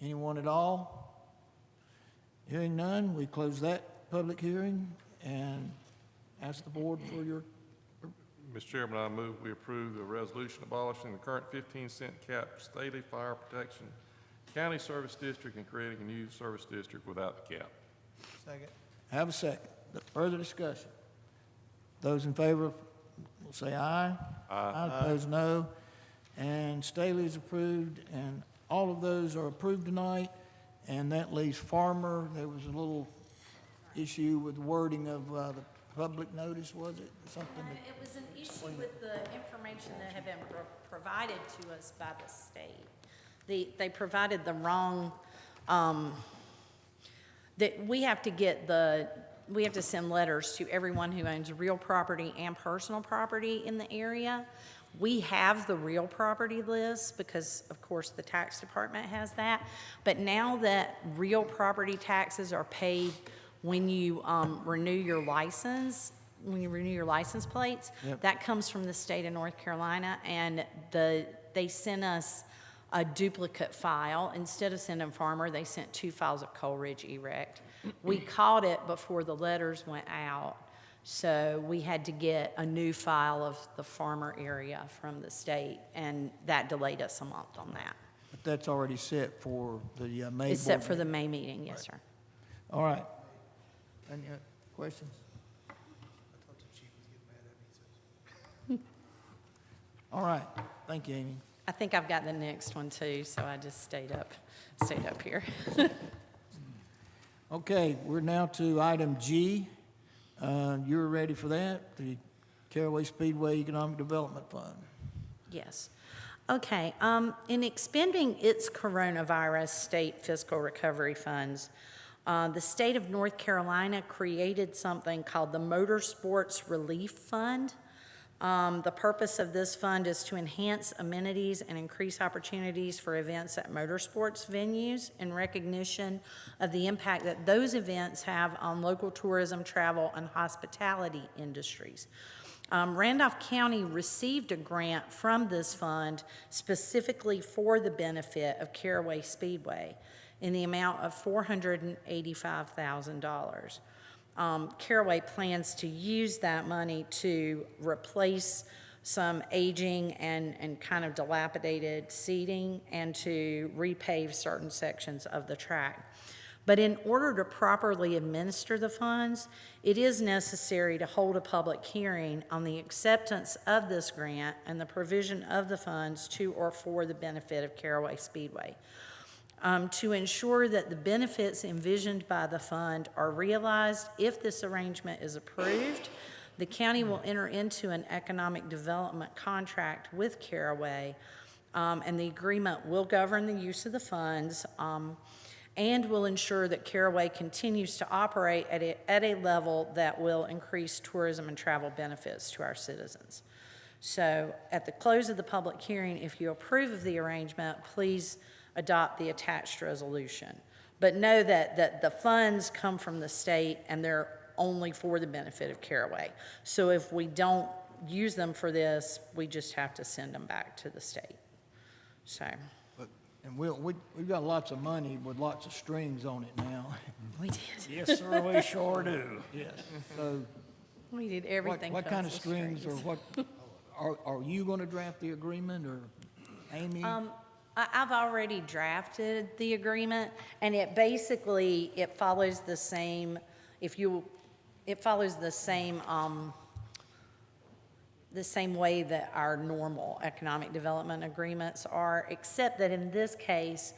Speaker 1: Anyone at all? Hearing none, we close that public hearing and ask the board for your.
Speaker 6: Mr. Chairman, I move we approve the resolution abolishing the current 15-cent cap Staley Fire Protection County Service District and creating a new service district without the cap.
Speaker 14: Second.
Speaker 1: Have a second. Further discussion? Those in favor will say aye. Aye. Opposed, no. And Staley is approved, and all of those are approved tonight. And that leaves Farmer. There was a little issue with wording of the public notice, was it? Something that,
Speaker 4: It was an issue with the information that had been provided to us by the state. They provided the wrong, that we have to send letters to everyone who owns real property and personal property in the area. We have the real property list because, of course, the tax department has that. But now that real property taxes are paid when you renew your license plates,
Speaker 1: Yep.
Speaker 4: that comes from the state of North Carolina, and they sent us a duplicate file. Instead of sending Farmer, they sent 2 files of Coleridge E-rec. We caught it before the letters went out, so we had to get a new file of the Farmer area from the state, and that delayed us a month on that.
Speaker 1: but that's already set for the May.
Speaker 4: It's set
Speaker 1: board
Speaker 4: for the
Speaker 1: meeting.
Speaker 4: May meeting, yes, sir.
Speaker 1: All right. Any other questions? All right. Thank you, Amy.
Speaker 4: I think I've got the next one too, so I just stayed up here.
Speaker 1: Okay, we're now to item G. You're ready for that? The Caraway Speedway Economic Development Fund.
Speaker 4: Yes. Okay, in expending its coronavirus state fiscal recovery funds, the state of North Carolina created something called the Motorsports Relief Fund. The purpose of this fund is to enhance amenities and increase opportunities for events at motorsports venues in recognition of the impact that those events have on local tourism, travel, and hospitality industries. Randolph County received a grant from this fund specifically for the benefit of Caraway Speedway in the amount of $485,000. Caraway plans to use that money to replace some aging and kind of dilapidated seating and to repave certain sections of the track. But in order to properly administer the funds, it is necessary to hold a public hearing on the acceptance of this grant and the provision of the funds to or for the benefit of Caraway Speedway. To ensure that the benefits envisioned by the fund are realized, if this arrangement is approved, the county will enter into an economic development contract with Caraway, and the agreement will govern the use of the funds, and will ensure that Caraway continues to operate at a level that will increase tourism and travel benefits to our citizens. So at the close of the public hearing, if you approve of the arrangement, please adopt the attached resolution. But know that the funds come from the state and they're only for the benefit of Caraway. So if we don't use them for this, we just have to send them back to the state. So.
Speaker 1: And we've got lots of money with lots of strings on it now.
Speaker 4: We did.
Speaker 1: Yes, sir, we sure do. Yes. So
Speaker 4: We did everything.
Speaker 1: what kind of
Speaker 4: comes with
Speaker 1: strings or what, are you going to draft the agreement or Amy?
Speaker 4: I've already drafted the agreement, and it follows the same, it follows the same way that our normal economic development agreements are, except that in this case,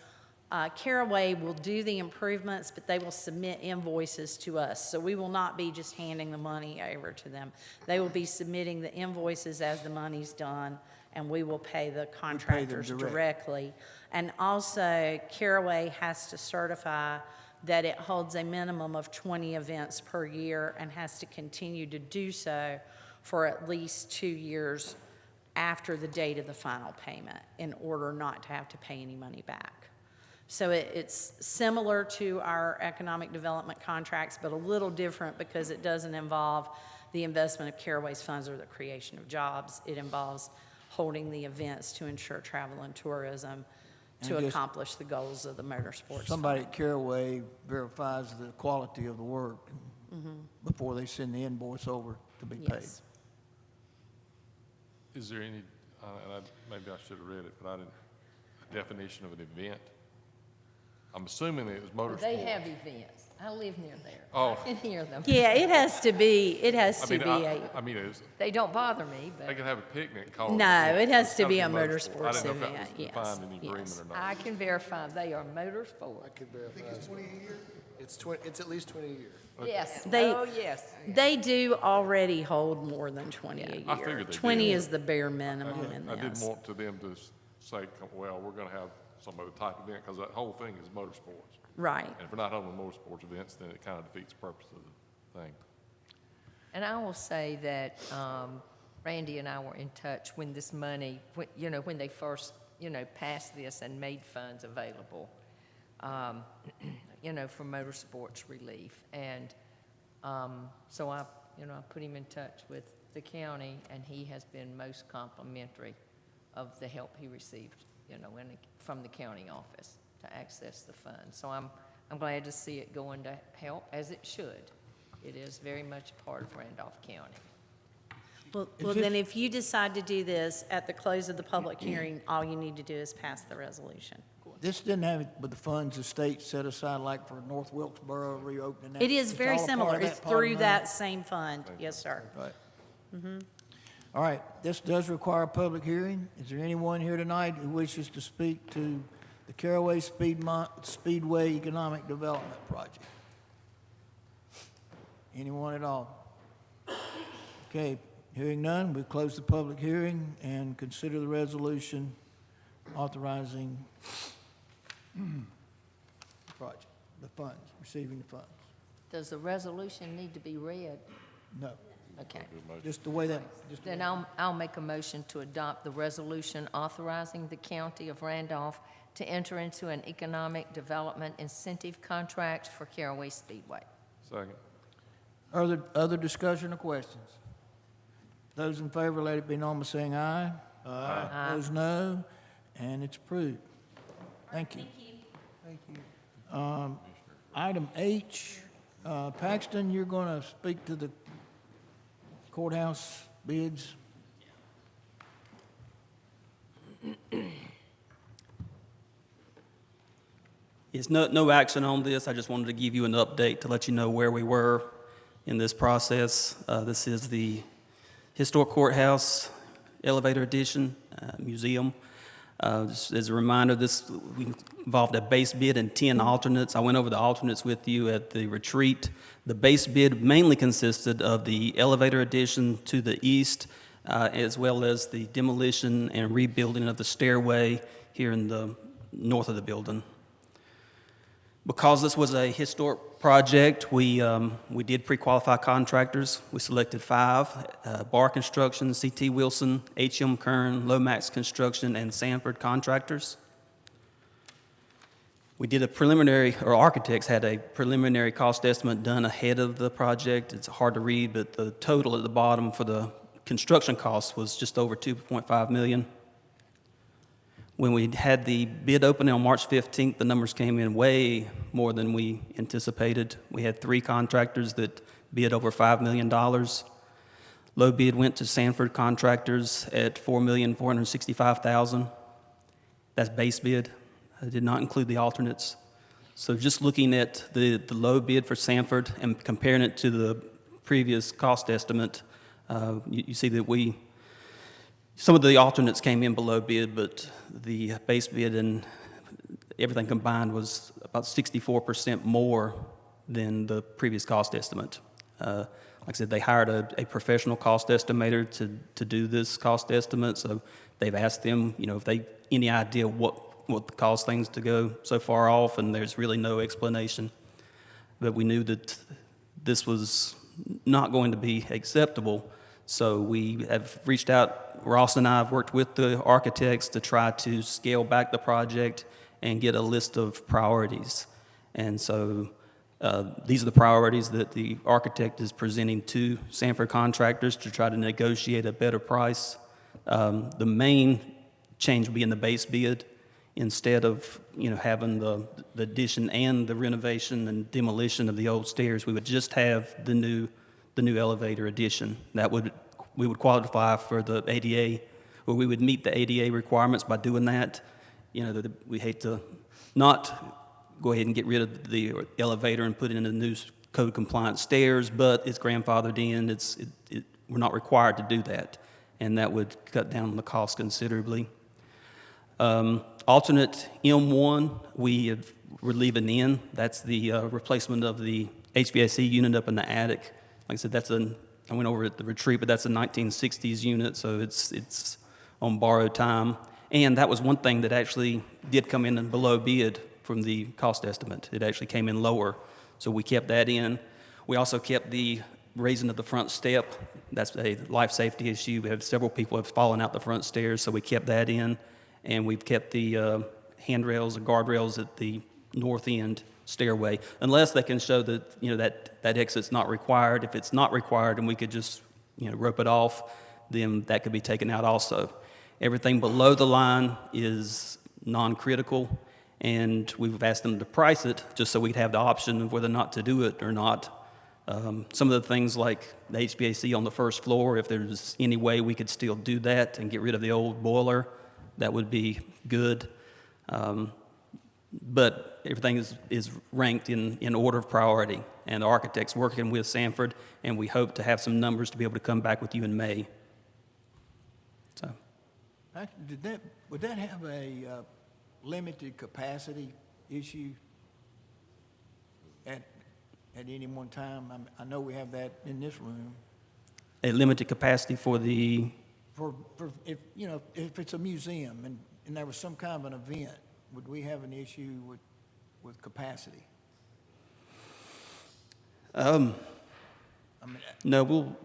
Speaker 4: Caraway will do the improvements, but they will submit invoices to us. So we will not be just handing the money over to them. They will be submitting the invoices as the money's done, and we will pay the contractors directly. And also, Caraway has to certify that it holds a minimum of 20 events per year and has to continue to do so for at least 2 years after the date of the final payment in order not to have to pay any money back. So it's similar to our economic development contracts, but a little different because it doesn't involve the investment of Caraway's funds or the creation of jobs. It involves holding the events to ensure travel and tourism to accomplish the goals of the motorsports.
Speaker 1: Somebody at Caraway verifies the quality of the work before they send the invoice over to be paid.
Speaker 4: Yes.
Speaker 6: Is there any, maybe I should have read it, but I didn't, a definition of an event? I'm assuming it was motorsports.
Speaker 9: They have events. I live near there.
Speaker 6: Oh.
Speaker 9: I can hear them.
Speaker 4: Yeah, it has to be
Speaker 6: I mean,
Speaker 9: They don't bother me, but
Speaker 6: they can have a picnic called.
Speaker 4: No, it has to
Speaker 6: It's
Speaker 4: be
Speaker 6: gotta
Speaker 4: a motorsports
Speaker 6: I didn't know if that
Speaker 4: event,
Speaker 6: was
Speaker 4: yes,
Speaker 6: defined in the agreement
Speaker 4: yes.
Speaker 6: or not.
Speaker 9: I can verify they are motorsport.
Speaker 7: I could verify. I think it's 20 a year? It's at least 20 a year.
Speaker 9: Yes,
Speaker 4: They-
Speaker 9: oh, yes.
Speaker 4: They do already hold more than 20 a
Speaker 6: I
Speaker 4: year.
Speaker 6: figured they
Speaker 4: 20
Speaker 6: did.
Speaker 4: is the bare minimum in
Speaker 6: I didn't
Speaker 4: this.
Speaker 6: want to them to say, well, we're gonna have some other type of event, because that whole thing is motorsports.
Speaker 4: Right.
Speaker 6: And if we're not having motorsports events, then it kind of defeats the purpose of the thing.
Speaker 9: And I will say that Randy and I were in touch when this money, when they first, passed this and made funds available, for motorsports relief. And so I put him in touch with the county, and he has been most complimentary of the help he received, from the county office to access the funds. So I'm glad to see it going to help, as it should. It is very much a part of Randolph County.
Speaker 4: Well, then if you decide to do this at the close of the public hearing, all you need to do is pass the resolution.
Speaker 1: This didn't have it with the funds the state set aside like for North Wilkesboro reopening that.
Speaker 4: It is
Speaker 1: It's
Speaker 4: very
Speaker 1: all a part
Speaker 4: similar.
Speaker 1: of that
Speaker 4: It's
Speaker 1: pot of
Speaker 4: through
Speaker 1: money?
Speaker 4: that same fund. Yes, sir.
Speaker 1: Right. All right, this does require a public hearing. Is there anyone here tonight who wishes to speak to the Caraway Speedway Economic Development Project? Anyone at all? Okay, hearing none, we close the public hearing and consider the resolution authorizing the project, the funds, receiving the funds.
Speaker 9: Does the resolution need to be read?
Speaker 1: No,
Speaker 9: Okay.
Speaker 1: just the way that,
Speaker 9: Then I'll make a motion to adopt the resolution authorizing the County of Randolph to enter into an economic development incentive contract for Caraway Speedway.
Speaker 6: Second.
Speaker 1: Other discussion or questions? Those in favor, let it be known by saying aye.
Speaker 9: Aye.
Speaker 1: Those no, and it's approved. Thank you. Thank you. Item H, Paxton, you're going to speak to the courthouse bids?
Speaker 18: It's no action on this. I just wanted to give you an update to let you know where we were in this process. This is the Historic Courthouse Elevator Addition Museum. Just as a reminder, we involved a base bid and 10 alternates. I went over the alternates with you at the retreat. The base bid mainly consisted of the elevator addition to the east, as well as the demolition and rebuilding of the stairway here in the north of the building. Because this was a historic project, we did pre-qualify contractors. We selected 5, Bar Construction, C.T. Wilson, H.M. Kern, Lomax Construction, and Sanford Contractors. We did a preliminary, or architects had a preliminary cost estimate done ahead of the project. It's hard to read, but the total at the bottom for the construction cost was just over $2.5 million. When we had the bid opening on March 15th, the numbers came in way more than we anticipated. We had 3 contractors that bid over $5 million. Low bid went to Sanford Contractors at $4,465,000. That's base bid. I did not include the alternates. So just looking at the low bid for Sanford and comparing it to the previous cost estimate, you see that some of the alternates came in below bid, but the base bid and everything combined was about 64% more than the previous cost estimate. Like I said, they hired a professional cost estimator to do this cost estimate, so they've asked them, if they any idea what caused things to go so far off, and there's really no explanation. But we knew that this was not going to be acceptable, so we have reached out. Ross and I have worked with the architects to try to scale back the project and get a list of priorities. And so these are the priorities that the architect is presenting to Sanford Contractors to try to negotiate a better price. The main change will be in the base bid. Instead of having the addition and the renovation and demolition of the old stairs, we would just have the new elevator addition. We would qualify for the ADA, or we would meet the ADA requirements by doing that. We hate to not go ahead and get rid of the elevator and put in the new code compliant stairs, but it's grandfathered in. We're not required to do that, and that would cut down the cost considerably. Alternate M1, we're leaving in. That's the replacement of the HVAC unit up in the attic. Like I said, I went over at the retreat, but that's a 1960s unit, so it's on borrowed time. And that was one thing that actually did come in below bid from the cost estimate. It actually came in lower, so we kept that in. We also kept the raising of the front step. That's a life safety issue. We have several people have fallen out the front stairs, so we kept that in. And we've kept the handrails and guardrails at the north end stairway, unless they can show that that exit's not required. If it's not required and we could just rope it off, then that could be taken out also. Everything below the line is non-critical, and we've asked them to price it just so we'd have the option of whether or not to do it or not. Some of the things like the HVAC on the first floor, if there's any way we could still do that and get rid of the old boiler, that would be good. But everything is ranked in order of priority, and the architect's working with Sanford, and we hope to have some numbers to be able to come back with you in May. So,
Speaker 1: Actually, would that have a limited capacity issue at any one time? I know we have that in this room.
Speaker 18: a limited capacity for the...
Speaker 1: For if it's a museum and there was some kind of an event, would we have an issue with capacity?
Speaker 18: No,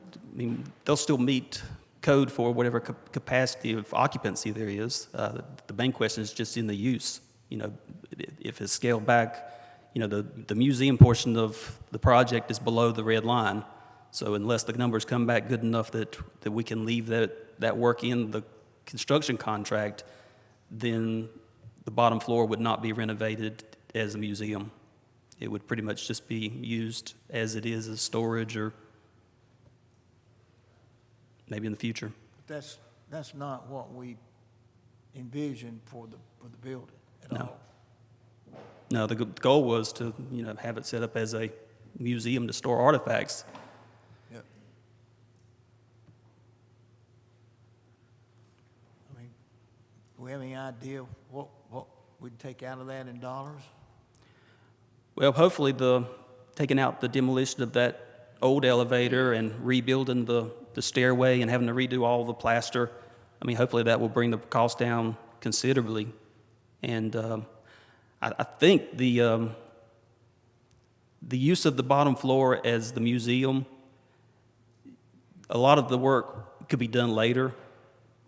Speaker 18: they'll still meet code for whatever capacity of occupancy there is. The main question is just in the use. If it's scaled back, the museum portion of the project is below the red line. So unless the numbers come back good enough that we can leave that work in the construction contract, then the bottom floor would not be renovated as a museum. It would pretty much just be used as it is as storage or maybe in the future.
Speaker 1: But that's not what we envisioned for the building at all.
Speaker 18: No, the goal was to, have it set up as a museum to store artifacts.
Speaker 1: Yep. I mean, do we have any idea what we'd take out of that in dollars?
Speaker 18: Well, hopefully taking out the demolition of that old elevator and rebuilding the stairway and having to redo all the plaster, I mean, hopefully that will bring the cost down considerably. And I think the use of the bottom floor as the museum, a lot of the work could be done later,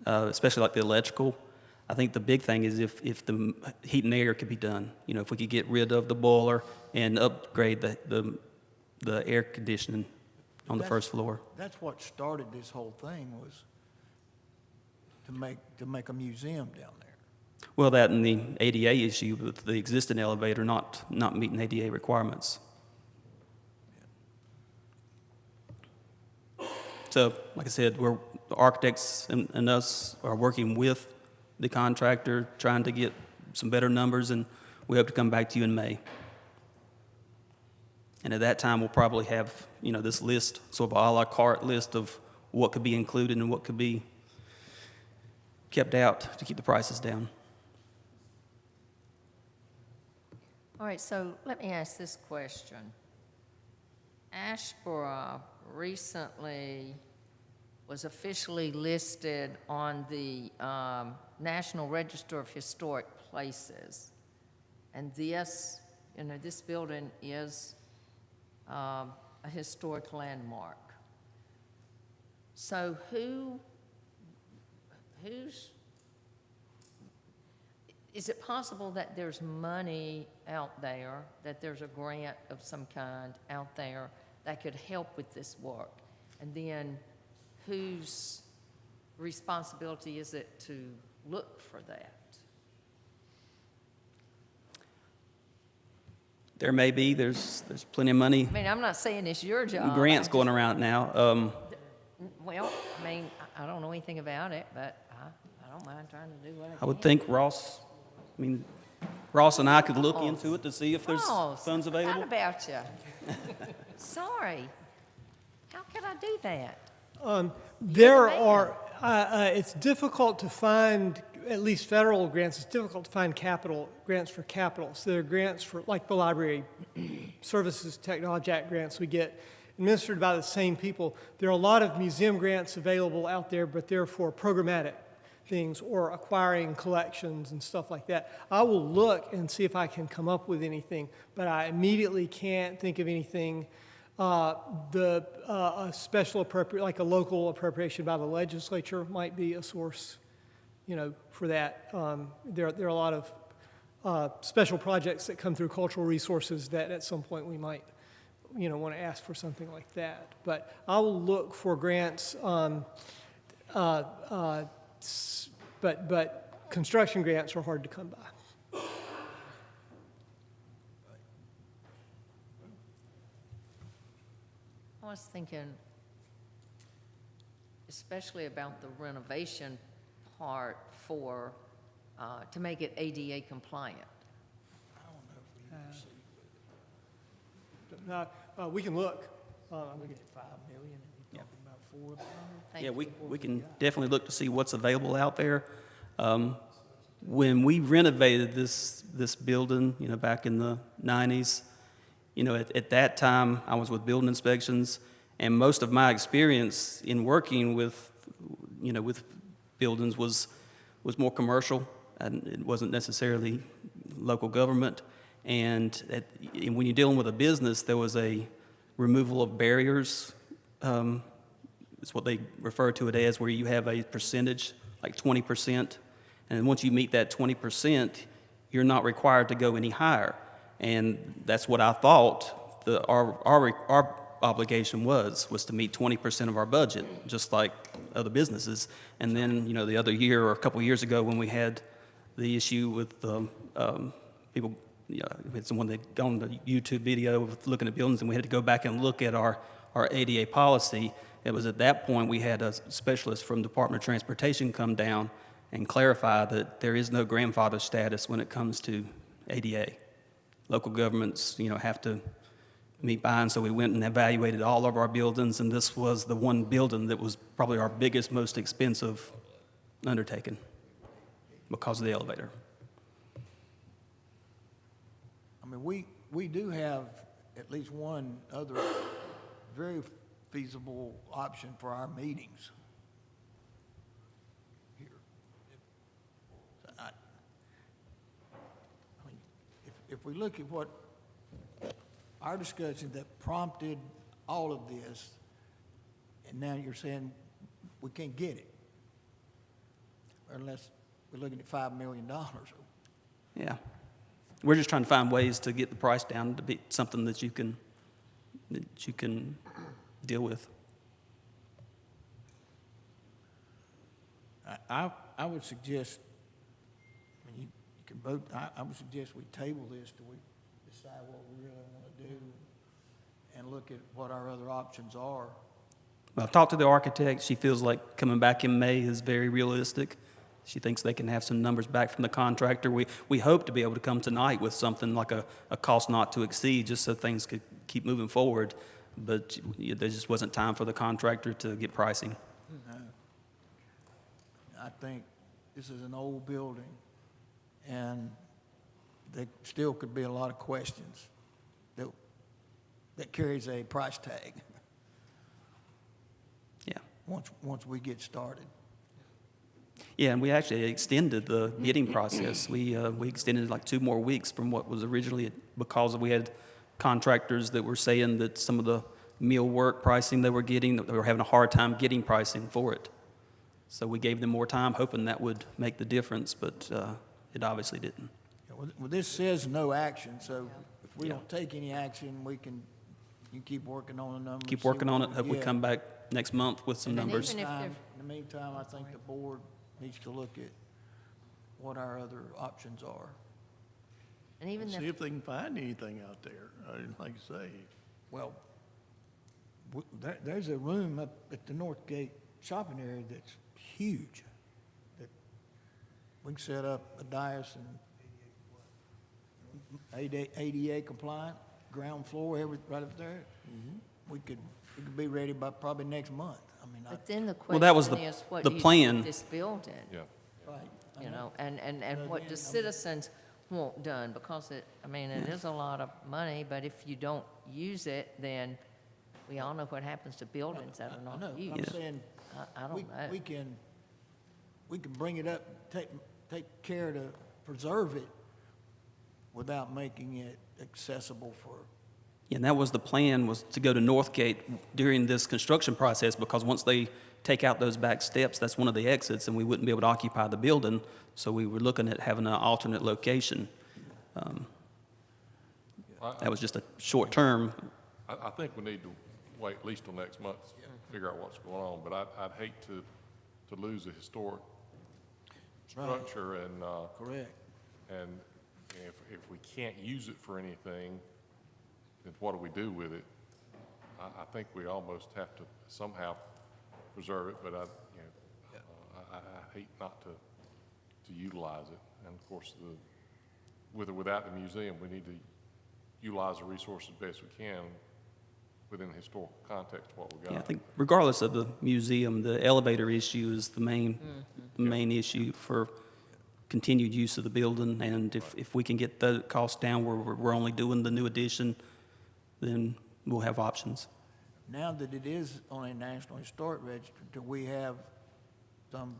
Speaker 18: especially like the electrical. I think the big thing is if the heat and air could be done, if we could get rid of the boiler and upgrade the air conditioning on the first floor.
Speaker 1: That's what started this whole thing, was to make a museum down there.
Speaker 18: Well, that and the ADA issue with the existing elevator not meeting ADA requirements. So, like I said, the architects and us are working with the contractor, trying to get some better numbers, and we hope to come back to you in May. And at that time, we'll probably have, this list, sort of a la carte list of what could be included and what could be kept out to keep the prices down.
Speaker 9: All right, so let me ask this question. Ashboro recently was officially listed on the National Register of Historic Places. And this, this building is a historic landmark. So is it possible that there's money out there, that there's a grant of some kind out there that could help with this work? And then whose responsibility is it to look for that?
Speaker 18: There may be. There's plenty of money.
Speaker 9: I mean, I'm not saying it's your job.
Speaker 18: Grants going around now.
Speaker 9: Well, I mean, I don't know anything about it, but I don't mind trying to do what I can.
Speaker 18: I would think Ross and I could look into it to see if there's funds available.
Speaker 9: What about you? Sorry. How could I do that?
Speaker 5: It's difficult to find, at least federal grants, it's difficult to find grants for capital. So there are grants for, like the Library Services Technology Act grants we get, administered by the same people. There are a lot of museum grants available out there, but they're for programmatic things or acquiring collections and stuff like that. I will look and see if I can come up with anything, but I immediately can't think of anything. A special like a local appropriation by the legislature might be a source, for that. There are a lot of special projects that come through cultural resources that at some point we might, want to ask for something like that. But I will look for grants. But construction grants are hard to come by.
Speaker 9: I was thinking, especially about the renovation part to make it ADA compliant.
Speaker 5: We can look.
Speaker 1: We get $5 million, and you're talking about $400.
Speaker 18: Yeah, we can definitely look to see what's available out there. When we renovated this building, back in the 90s, at that time I was with building inspections, and most of my experience in working with buildings was more commercial, and it wasn't necessarily local government. And when you're dealing with a business, there was a removal of barriers. It's what they refer to it as, where you have a percentage, like 20%. And once you meet that 20%, you're not required to go any higher. And that's what I thought our obligation was to meet 20% of our budget, just like other businesses. And then, the other year or a couple years ago when we had the issue with people we had someone that on the YouTube video of looking at buildings, and we had to go back and look at our ADA policy. It was at that point we had a specialist from Department of Transportation come down and clarify that there is no grandfather status when it comes to ADA. Local governments, have to meet by, and so we went and evaluated all of our buildings, and this was the one building that was probably our biggest, most expensive undertaking because of the elevator.
Speaker 1: I mean, we do have at least one other very feasible option for our meetings here. I mean, if we look at what our discussion that prompted all of this, and now you're saying we can't get it unless we're looking at $5 million.
Speaker 18: Yeah. We're just trying to find ways to get the price down to be something that you can deal with.
Speaker 1: I would suggest, I mean, you can vote, I would suggest we table this till we decide what we really want to do and look at what our other options are.
Speaker 18: Well, I've talked to the architect. She feels like coming back in May is very realistic. She thinks they can have some numbers back from the contractor. We hope to be able to come tonight with something like a cost not to exceed, just so things could keep moving forward. But there just wasn't time for the contractor to get pricing.
Speaker 1: No. I think this is an old building, and there still could be a lot of questions that carries a price tag.
Speaker 18: Yeah.
Speaker 1: Once we get started.
Speaker 18: Yeah, and we actually extended the bidding process. We extended it like 2 more weeks from what was originally, because we had contractors that were saying that some of the meal work pricing they were getting, that they were having a hard time getting pricing for it. So we gave them more time, hoping that would make the difference, but it obviously didn't.
Speaker 1: Yeah, well, this says no action, so if we don't take any action, you keep working on the numbers.
Speaker 18: Keep
Speaker 1: see
Speaker 18: working on
Speaker 1: what
Speaker 18: it. Hope we
Speaker 1: get.
Speaker 18: come back next month with some
Speaker 9: And
Speaker 18: numbers.
Speaker 9: even if they're-
Speaker 1: In the meantime, I think the board needs to look at what our other options are.
Speaker 9: And even
Speaker 21: See if they can find anything out there, like you say.
Speaker 1: Well, there's a room up at the North Gate shopping area that's huge. That we can set up a dais and ADA compliant, ground floor, right up there. We could be ready by probably next month. I mean,
Speaker 9: But then the
Speaker 18: Well, that was
Speaker 9: question is, what
Speaker 18: the
Speaker 9: do you do
Speaker 18: plan.
Speaker 9: with this building?
Speaker 6: Yeah.
Speaker 1: right.
Speaker 9: You know, and what the citizens want done, because it is a lot of money, but if you don't use it, then we all know what happens to buildings that are
Speaker 1: I
Speaker 9: not
Speaker 1: know,
Speaker 9: used.
Speaker 1: I'm saying,
Speaker 9: I don't know.
Speaker 1: we can bring it up, take care to preserve it without making it accessible for,
Speaker 18: And that was the plan, was to go to Northgate during this construction process, because once they take out those back steps, that's one of the exits, and we wouldn't be able to occupy the building. So we were looking at having an alternate location. That was just a short term.
Speaker 6: I think we need to wait at least till next month to figure out what's going on, but I'd hate to lose a historic structure and,
Speaker 1: correct.
Speaker 6: and if we can't use it for anything, then what do we do with it? I think we almost have to somehow preserve it, but I hate not to utilize it. And of course, with or without the museum, we need to utilize the resources best we can within the historical context of what we got.
Speaker 18: Yeah, I think regardless of the museum, the elevator issue is the main issue for continued use of the building. And if we can get the cost down where we're only doing the new addition, then we'll have options.
Speaker 1: Now that it is on a National Historic Register, do we have some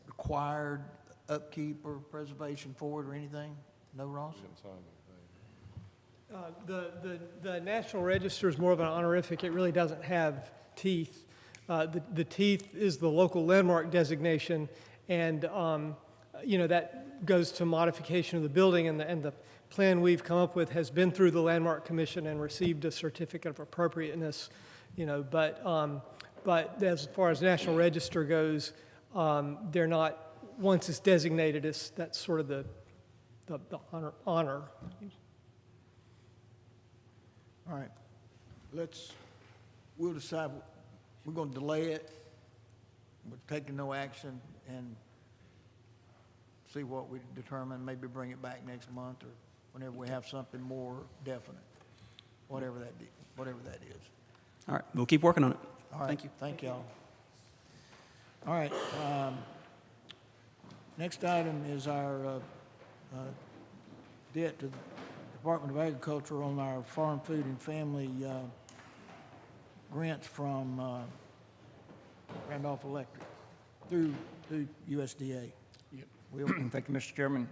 Speaker 1: required upkeep or preservation for it or anything? No, Ross?
Speaker 6: We didn't sign anything.
Speaker 5: The National Register is more of an honorific. It really doesn't have teeth. The teeth is the local landmark designation, and that goes to modification of the building, and the plan we've come up with has been through the Landmark Commission and received a certificate of appropriateness. But as far as National Register goes, they're not. Once it's designated, that's sort of the the honor.
Speaker 1: All right, we'll decide, we're gonna delay it, we're taking no action, and see what we determine, maybe bring it back next month, or whenever we have something more definite, whatever that is.
Speaker 18: All right, we'll keep working on it.
Speaker 1: All right,
Speaker 18: Thank you.
Speaker 1: Thank y'all. All right, next item is our debt to the Department of Agriculture on our farm, food, and family grants from Randolph Electric through USDA.
Speaker 3: Thank you, Mr. Chairman.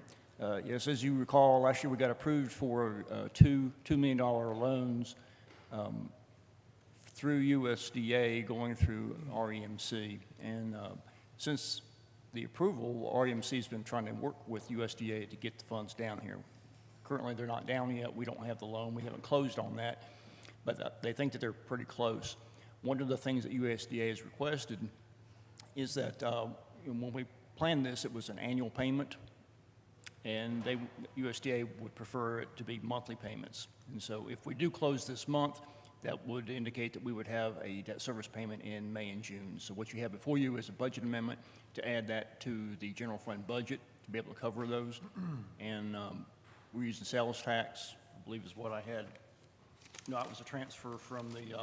Speaker 3: Yes, as you recall, last year we got approved for $2 million loans through USDA going through REMC. And since the approval, REMC has been trying to work with USDA to get the funds down here. Currently, they're not down yet. We don't have the loan. We haven't closed on that, but they think that they're pretty close. One of the things that USDA has requested is that when we planned this, it was an annual payment, and USDA would prefer it to be monthly payments. And so if we do close this month, that would indicate that we would have a debt service payment in May and June. So what you have before you is a budget amendment to add that to the general fund budget to be able to cover those. And we're using sales tax, I believe is what I had. No, it was a transfer from the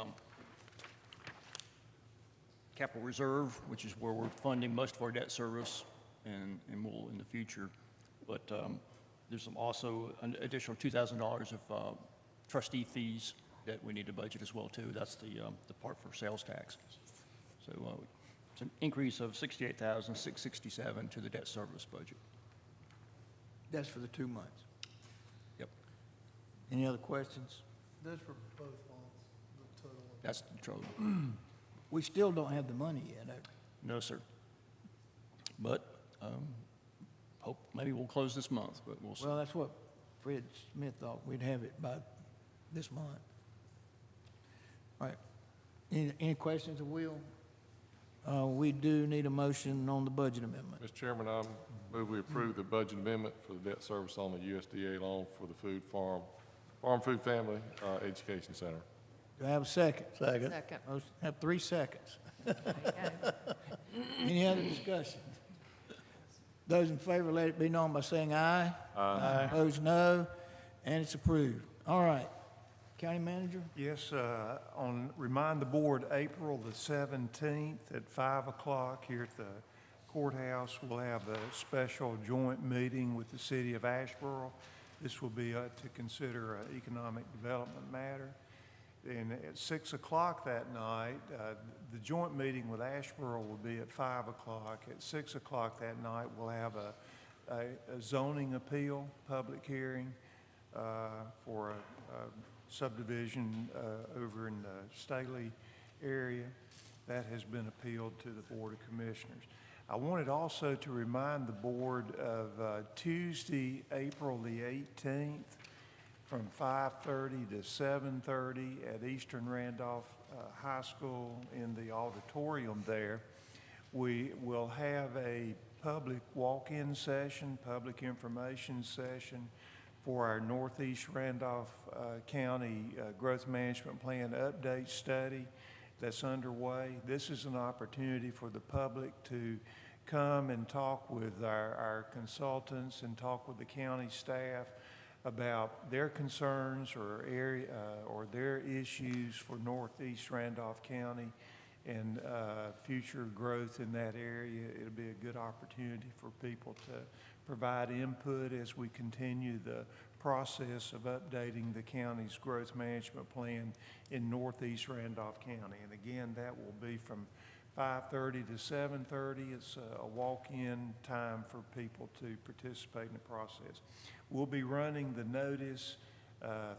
Speaker 3: capital reserve, which is where we're funding most of our debt service, and will in the future. But there's some also an additional $2,000 of trustee fees that we need to budget as well too. That's the part for sales tax. So it's an increase of $68,667 to the debt service budget.
Speaker 1: That's for the 2 months.
Speaker 3: Yep.
Speaker 1: Any other questions?
Speaker 14: That's for both loans, the total.
Speaker 3: That's the total.
Speaker 1: We still don't have the money yet.
Speaker 3: No, sir. But hope maybe we'll close this month, but we'll see.
Speaker 1: Well, that's what Fred Smith thought, we'd have it by this month. All right. Any questions of Will? We do need a motion on the budget amendment.
Speaker 6: Mr. Chairman, I move we approve the budget amendment for the debt service on the USDA loan for the Farm Food Family Education Center.
Speaker 1: Do I have a second?
Speaker 21: Second.
Speaker 1: Motion, have 3 seconds. Any other discussion? Those in favor, let it be known by saying aye. Aye. Opposed, no. And it's approved. All right. County Manager?
Speaker 8: Yes, remind the board, April the 17th at 5 o'clock here at the courthouse, we'll have a special joint meeting with the city of Asheboro. This will be to consider an economic development matter. And at 6 o'clock that night, the joint meeting with Asheboro will be at 5 o'clock. At 6 o'clock that night, we'll have a zoning appeal, public hearing for a subdivision over in the Staley area that has been appealed to the Board of Commissioners. I wanted also to remind the board of Tuesday, April the 18th, from 5:30 to 7:30 at Eastern Randolph High School in the auditorium there. We will have a public walk-in session, public information session for our Northeast Randolph County Growth Management Plan update study that's underway. This is an opportunity for the public to come and talk with our consultants and talk with the county staff about their concerns or area or their issues for Northeast Randolph County and future growth in that area. It'll be a good opportunity for people to provide input as we continue the process of updating the county's growth management plan in Northeast Randolph County. And again, that will be from 5:30 to 7:30. It's a walk-in time for people to participate in the process. We'll be running the notice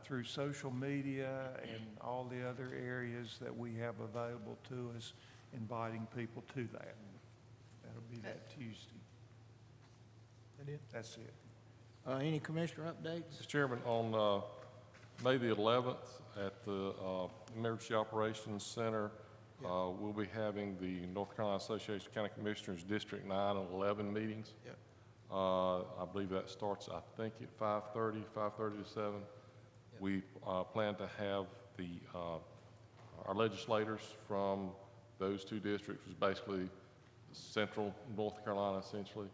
Speaker 8: through social media and all the other areas that we have available to us, inviting people to that. That'll be that Tuesday.
Speaker 1: That it?
Speaker 8: That's it.
Speaker 1: Any commissioner updates?
Speaker 6: Mr. Chairman, on May the 11th at the Emergency Operations Center, we'll be having the North Carolina Association of County Commissioners District 9 and 11 meetings.
Speaker 1: Yep.
Speaker 6: I believe that starts, I think, at 5:30 to 7. We plan to have our legislators from those two districts, which is basically central North Carolina, essentially,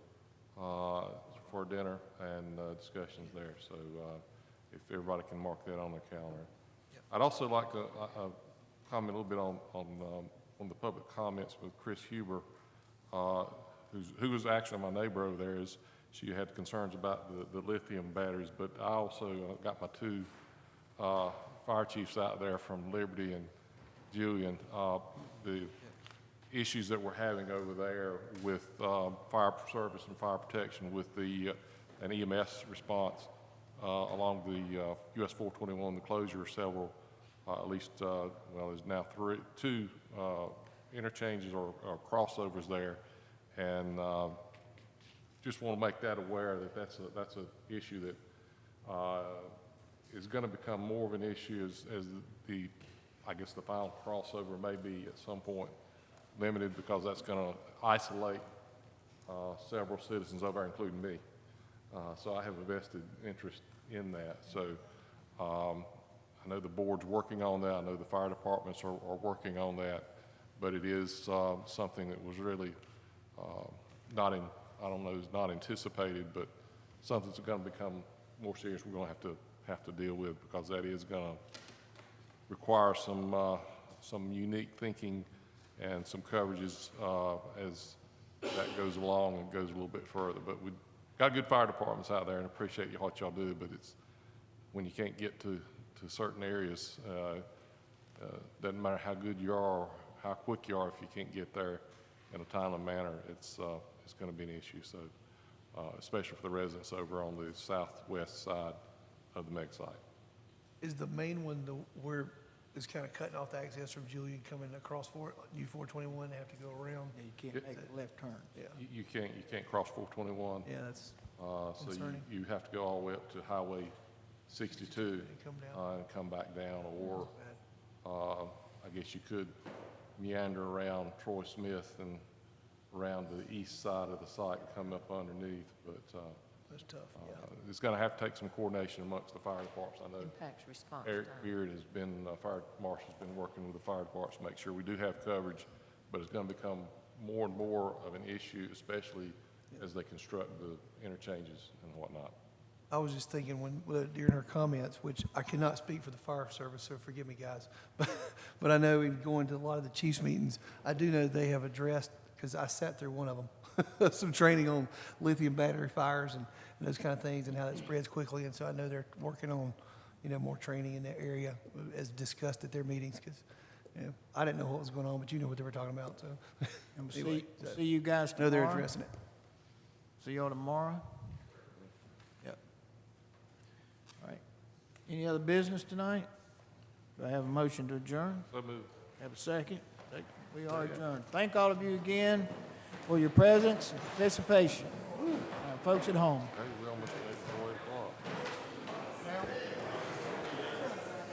Speaker 6: for dinner and discussions there. So if everybody can mark that on their calendar. I'd also like to comment a little bit on the public comments with Chris Huber, who was actually my neighbor over there. She had concerns about the lithium batteries, but I also got my two fire chiefs out there from Liberty and Julian. The issues that we're having over there with fire service and fire protection with an EMS response along the US 421, the closure of several, at least, there's now two interchanges or crossovers there. And just want to make that aware that that's an issue that is going to become more of an issue as I guess the final crossover may be at some point limited, because that's going to isolate several citizens over there, including me. So I have a vested interest in that. So I know the board's working on that. I know the fire departments are working on that, but it is something that was really not anticipated, but something that's going to become more serious. We're going to have to deal with, because that is going to require some unique thinking and some coverages as that goes along and goes a little bit further. But we've got good fire departments out there, and appreciate what y'all do, but it's when you can't get to certain areas, doesn't matter how good you are or how quick you are, if you can't get there in a timely manner, it's going to be an issue. So especially for the residents over on the southwest side of the meg site.
Speaker 14: Is the main one where it's kind of cutting off the access from Julian coming across U421? They have to go around.
Speaker 1: Yeah, you can't make a left turn.
Speaker 14: Yeah.
Speaker 6: You can't cross 421.
Speaker 14: Yeah, that's
Speaker 6: so
Speaker 14: concerning.
Speaker 6: you have to go all the way up to Highway 62
Speaker 14: and come down.
Speaker 6: and come back down, or I guess you could meander around Troy Smith and around the east side of the site and come up underneath, but
Speaker 14: That's tough, yeah.
Speaker 6: it's going to have to take some coordination amongst the fire departments. I know
Speaker 9: Impacts response
Speaker 6: Eric
Speaker 9: time.
Speaker 6: Beard has been, fire marshal's been working with the fire departments to make sure we do have coverage, but it's going to become more and more of an issue, especially as they construct the interchanges and whatnot.
Speaker 14: I was just thinking during her comments, which I cannot speak for the fire service, so forgive me, guys. But I know in going to a lot of the chiefs meetings, I do know they have addressed, because I sat through one of them, some training on lithium battery fires and those kind of things and how that spreads quickly. And so I know they're working on, more training in that area as discussed at their meetings, because, I didn't know what was going on, but you know what they were talking about, so.
Speaker 1: And we'll
Speaker 14: Anyway,
Speaker 1: see you guys
Speaker 14: I know
Speaker 1: tomorrow.
Speaker 14: they're addressing it.
Speaker 1: See y'all tomorrow.
Speaker 14: Yep.
Speaker 1: All right. Any other business tonight? Do I have a motion to adjourn?
Speaker 6: So moved.
Speaker 1: Have a second? We are adjourned. Thank all of you again for your presence and participation. Folks at home.